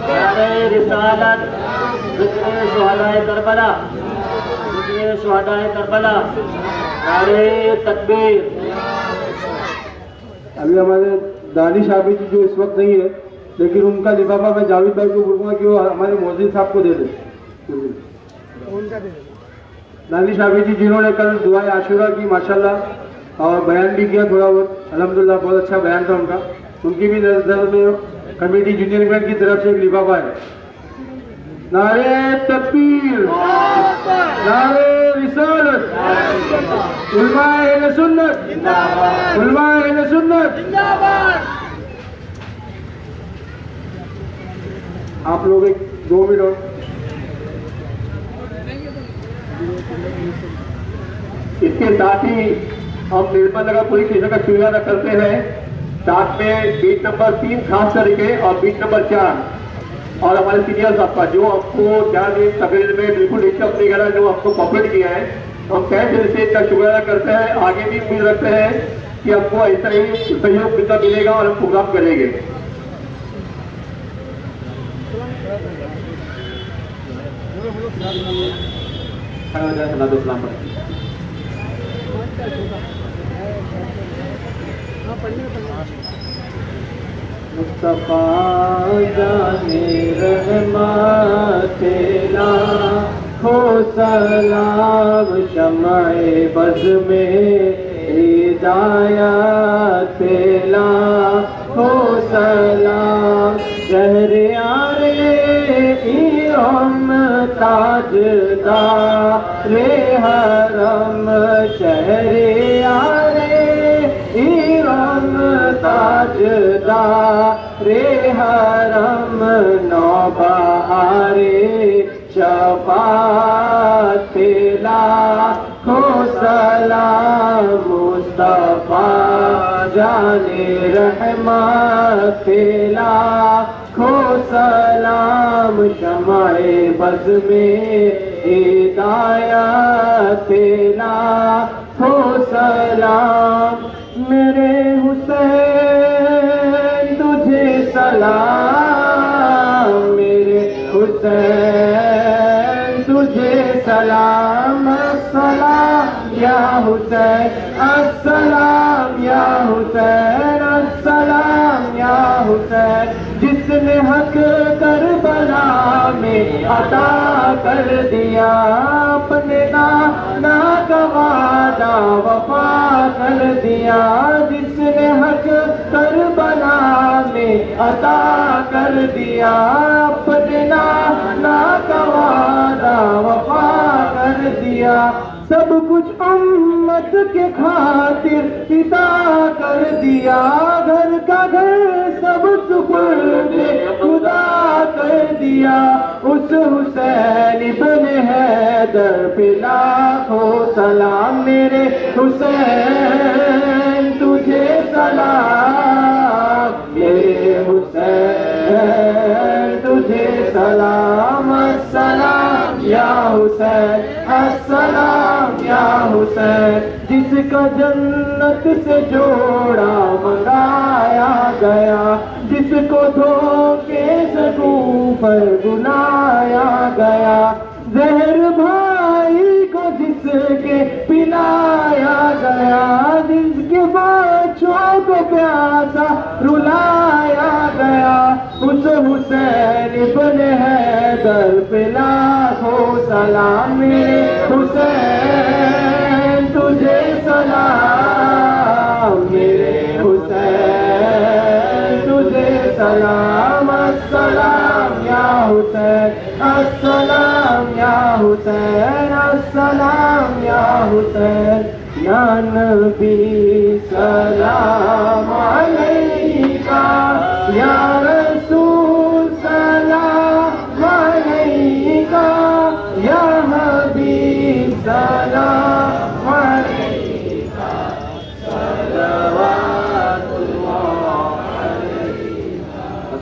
نعرہ رسالت، ذکر شہدائے کربلا، ذکر شہدائے کربلا، نعرہ تکبیر۔ ابھی ہمارے دانش عابد جو اس وقت نہیں ہے لیکن ان کا لفافہ میں جاوید بھائی کو بولوں گا کہ وہ ہمارے مؤذن صاحب کو دے دیں۔ دانش عابد جی جنہوں نے کل دعائے عاشورہ کی ماشاءاللہ اور بیان بھی کیا تھوڑا بہت، الحمدللہ بہت اچھا بیان تھا ان کا، ان کی بھی نظر میں کمیٹی جونیئر ایونٹ کی طرف سے ایک لفافہ ہے۔ نعرہ تکبیر، نعرہ رسالت، علماء اہل سنت، علماء اہل سنت۔ آپ لوگ ایک 2 منٹ اور اس کے ساتھ ہی ہم نرمل نگر پولیس اسٹیشن کا شکریہ ادا کرتے ہیں، ساتھ میں بیٹ نمبر 3 خاص کر کے اور بیٹ نمبر 4 اور ہمارے سینئر صاحب کا جو ہم کو 4 دن تقریر میں بالکل ڈسٹرب نہیں کرا، جو ہم کو کوپریٹ کیا ہے، ہم تہ دل سے ان کا شکریہ ادا کرتے ہیں۔ آگے بھی امید رکھتے ہیں کہ ہم کو ایسا ہی سہیوگ ملے گا اور ہم پروگرام کریں گے۔ کھڑا ہو جائے صلاۃ و سلام پڑھیں. مصطفیٰ جانے رحمت لاکھوں سلام شمع بز میں ہدایت لاکھوں سلام شہریار ایران تاجدار حرم شہریار ایران تاجدار حرم نوبہار شفاعت لاکھوں سلام مصطفیٰ جان رحمت لاکھوں سلام شمع بز میں ہدایت لاکھوں سلام میرے حسین تجھے سلام میرے حسین تجھے سلام السلام یا حسین السلام یا حسین السلام یا حسین جس نے حق کربلا میں عطا کر دیا اپنے نانا کا وعدہ وفا کر دیا جس نے حق کربلا میں عطا کر دیا اپنے نانا کا وعدہ وفا کر دیا سب کچھ امت کے خاطر فدا کر دیا گھر کا گھر سب سپرد خدا کر دیا اس حسین ابن حیدر پہ لاکھوں سلام میرے حسین تجھے سلام میرے حسین تجھے سلام السلام یا حسین السلام یا حسین جس کا جنت سے جوڑا منگایا گیا جس کو دھوکے سے اوپر بلایا گیا زہر بھائی کو جس کے پلایا گیا جس کے بچوں کو پیاسا رلایا گیا اس حسین ابن حیدر پہ لاکھوں سلام میرے حسین تجھے سلام میرے حسین تجھے سلام السلام یا حسین السلام یا حسین السلام یا حسین یا نبی سلام علیکہ یا رسول سلام علیکہ یا حبیب سلام علیکہ صلوات اللہ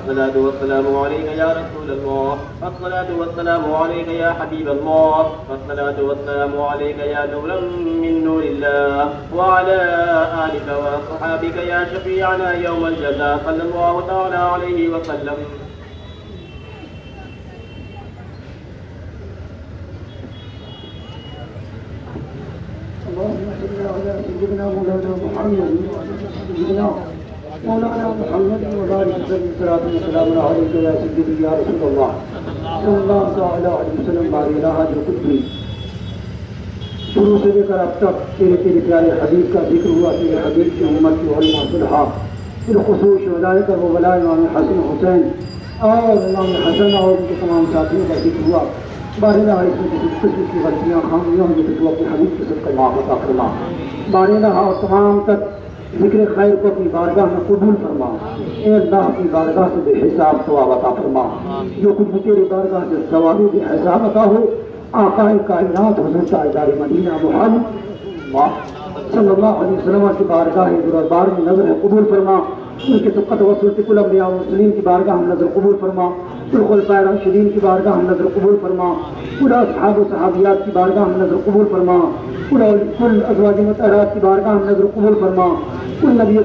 الصلاة والسلام عليك يا رسول الله الصلاة والسلام عليك يا حبيب الله الصلاة والسلام عليك يا نورا من نور الله وعلى آلك وصحابك يا شفيعنا يوم الجزاء صلى الله تعالى عليه وسلم اللهم صل على سيدنا مولانا محمد سيدنا مولانا محمد وبارك وسلم صلاة وسلام عليك يا سيدي يا رسول الله صلى الله تعالی علیہ وسلم بارے حاضر قدری شروع سے لے کر اب تک تیرے پیارے حبیب کا ذکر ہوا تیرے حبیب کی امت کی علماء صلحاء بالخصوص شہدائے کربلا امام حسن حسین اور امام حسن اور ان کے تمام ساتھیوں کا ذکر ہوا بارہ اس میں کسی قسم کی غلطیاں خامیاں ہوں تو اپنے حبیب کے صدقہ معاف عطا فرما بارہ اور تمام تک ذکر خیر کو اپنی بارگاہ میں قبول فرما اے اللہ اپنی بارگاہ سے بے حساب ثواب عطا فرما جو کچھ بھی تیری بارگاہ سے ثواب بے حساب عطا ہو آقا کائنات حضرت تاجدار مدینہ محمد صلی اللہ علیہ وسلم کی بارگاہ دربار میں نظر قبول فرما ان کے سبقت وصولت کل انبیاء و مسلمین کی بارگاہ میں نظر قبول فرما کل خلفائے راشدین کی بارگاہ میں نظر قبول فرما کل اصحاب و صحابیات کی بارگاہ میں نظر قبول فرما کل ازواج مطہرات کی بارگاہ میں نظر قبول فرما کل نبی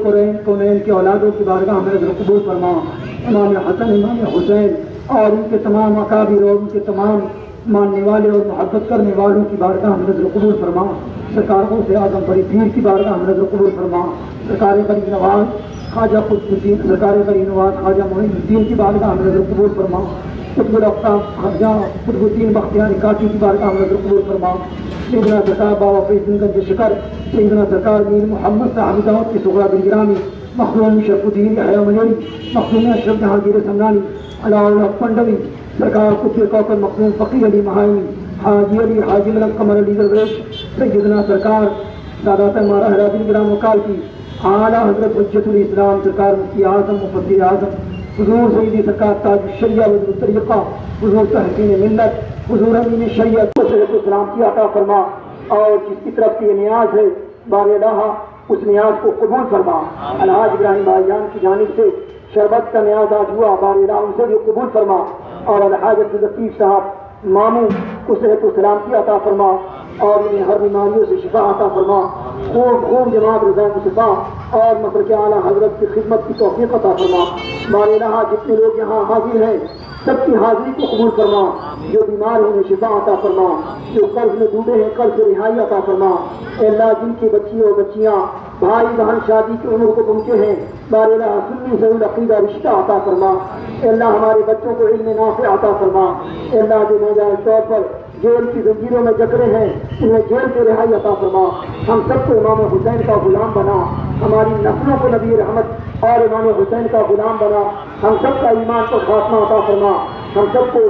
کونین کی اولادوں کی بارگاہ میں نظر قبول فرما امام حسن امام حسین اور ان کے تمام اکابر اور ان کے تمام ماننے والے اور محبت کرنے والوں کی بارگاہ میں نظر قبول فرما، سرکار غوث اعظم بڑی پیر کی بارگاہ میں نظر قبول فرما، سرکار غریب نواز خواجہ قطب الدین، سرکار غریب نواز خواجہ معین الدین کی بارگاہ میں نظر قبول فرما، قطب الاقطاب خواجہ قطب الدین بختیار کاٹی کی بارگاہ میں نظر قبول فرما، سیدنا سرکار بابا فرید بن گنج شکر، سیدنا سرکار میر محمد صاحب دعوت کی صغرا بن گرامی، مخدوم شرف الدین یحییٰ منیری، مخدوم اشرف جہانگیر سمنانی، علاء الحق پنڈوی، سرکار قطب کوکب مخدوم فقیر علی مہائی، حاجی علی حاجی ملک قمر علی درویش، سیدنا سرکار سادات ہمارا حیرات گرام وکال کی اعلیٰ حضرت حجت الاسلام سرکار مفتی اعظم مفسر اعظم حضور سیدی سرکار تاج الشریعہ وزیر الطریقہ حضور تحسین ملت حضور امین شریعت کو صحت و سلامتی عطا فرما، اور جس کی طرف یہ نیاز ہے بار الہ اس نیاز کو قبول فرما۔ الحاج ابراہیم بھائی جان کی جانب سے شربت کا نیاز آج ہوا، بار الہ ان سے بھی قبول فرما، اور الحاج عبداللطیف صاحب ماموں کو صحت و سلامتی عطا فرما اور انہیں ہر بیماریوں سے شفا عطا فرما، خوب جناب رضا مصطفیٰ اور مسلک اعلیٰ حضرت کی خدمت کی توفیق عطا فرما۔ بار الہ جتنے لوگ یہاں حاضر ہیں سب کی حاضری کو قبول فرما، جو بیمار ہیں انہیں شفا عطا فرما، جو قرض میں ڈوبے ہیں قرض سے رہائی عطا فرما۔ اے اللہ جن کے بچے اور بچیاں بھائی بہن شادی کی عمر کو پہنچے ہیں، بار الہ سنی ضرور عقیدہ رشتہ عطا فرما۔ اے اللہ ہمارے بچوں کو علم نافع عطا فرما۔ اے اللہ جو ناجائز طور پر جیل کی زنجیروں میں جکڑے ہیں انہیں جیل سے رہائی عطا فرما۔ ہم سب کو امام حسین کا غلام بنا، ہماری نسلوں کو نبی رحمت اور امام حسین کا غلام بنا، ہم سب کا ایمان کو خاتمہ عطا فرما، ہم سب کو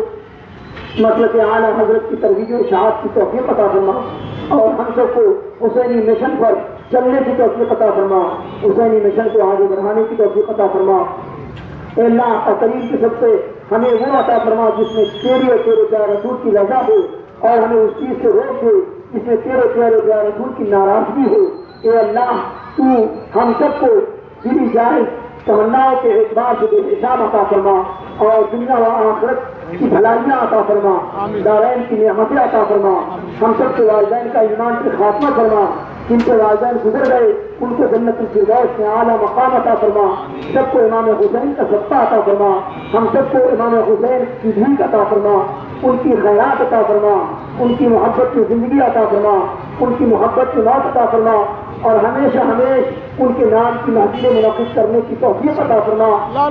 مسلک اعلیٰ حضرت کی ترویج و اشاعت کی توفیق عطا فرما، اور ہم سب کو حسینی مشن پر چلنے کی توفیق عطا فرما، حسینی مشن کو آگے بڑھانے کی توفیق عطا فرما۔ اے اللہ قریب کی سب سے ہمیں وہ عطا فرما جس میں تیری اور تیرے پیارے رسول کی رضا ہو، اور ہمیں اس چیز سے روک دے جس میں تیرے پیارے رسول کی ناراضگی ہو۔ اے اللہ تو ہم سب کو دلی جائز تمناؤں کے اعتبار سے بے حساب عطا فرما، اور دنیا و آخرت کی بھلائیاں عطا فرما، دارین کی نعمتیں عطا فرما، ہم سب کے والدین کا ایمان کی خاتمہ فرما، جن کے والدین گزر گئے ان کو جنت الفردوس میں اعلیٰ مقام عطا فرما، سب کو امام حسین کا صدقہ عطا فرما، ہم سب کو امام حسین کی بھیک عطا فرما، ان کی خیرات عطا فرما، ان کی محبت کی زندگی عطا فرما، ان کی محبت کی موت عطا فرما، اور ہمیشہ ان کے نام کی محفلیں منعقد کرنے کی توفیق عطا فرما،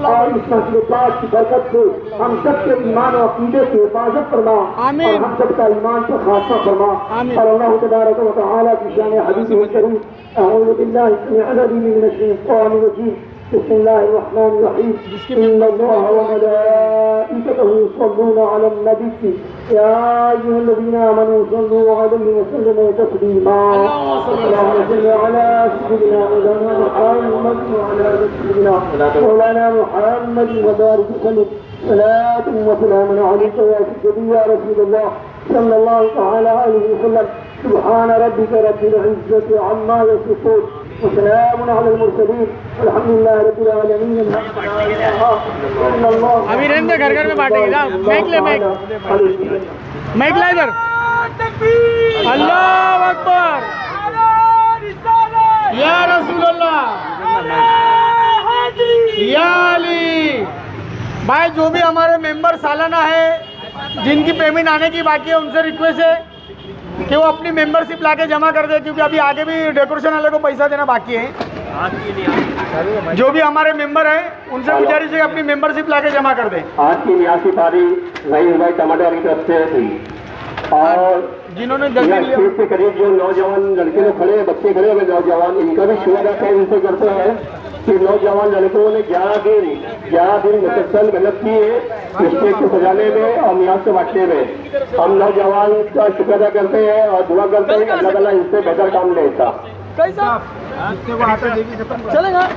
اور اس مسجد پاک کی برکت سے ہم سب کے ایمان و عقیدے کی حفاظت فرما، اور ہم سب کا ایمان پر خاتمہ فرما، اور اللہ تبارک و تعالیٰ کی شان حدیث کریم اعوذ باللہ السمیع العلیم من الشیطان الرجیم بسم اللہ الرحمن الرحیم ان اللہ وملائکته یصلون علی النبی یا ایھا الذین آمنوا صلوا علیہ وسلموا تسلیما اللهم صل علی سیدنا مولانا محمد وعلى آل سیدنا مولانا محمد وبارک وسلم صلاة وسلام علیک یا سیدی یا رسول اللہ صلی اللہ تعالی علیہ وسلم سبحان ربك رب العزة عما يصفون وسلام على المرسلين والحمد لله رب العالمين۔ ابھی رہنے دے گھر میں بانٹے گی نا، میک لے میک لا ادھر۔ اللہ اکبر یا رسول اللہ یا علی۔ بھائی جو بھی ہمارے ممبر سالانہ ہے جن کی پیمنٹ آنے کی باقی ہے ان سے ریکویسٹ ہے کہ وہ اپنی ممبرشپ لا کے جمع کر دے، کیونکہ ابھی آگے بھی ڈیکوریشن والے کو پیسہ دینا باقی ہے۔ جو بھی ہمارے ممبر ہیں ان سے گزارش ہے کہ اپنی ممبرشپ لا کے جمع کر دیں۔ آج کی نیاسی پاری ظہیر بھائی ٹماٹر کی طرف سے تھی، اور جنہوں نے کے قریب جو نوجوان لڑکے لوگ کھڑے ہیں، بچے کھڑے ہوئے نوجوان، ان کا بھی شکریہ ہے، ان سے کرتے ہیں کہ نوجوان لڑکوں نے 11 دن مسلسل محنت کی ہے اسٹیج کو سجانے میں اور نیاز کو بانٹنے میں۔ ہم نوجوان کا شکر ادا کرتے ہیں اور دعا کرتے ہیں کہ اللہ تعالیٰ ان سے بہتر کام لیتا۔ چلے گا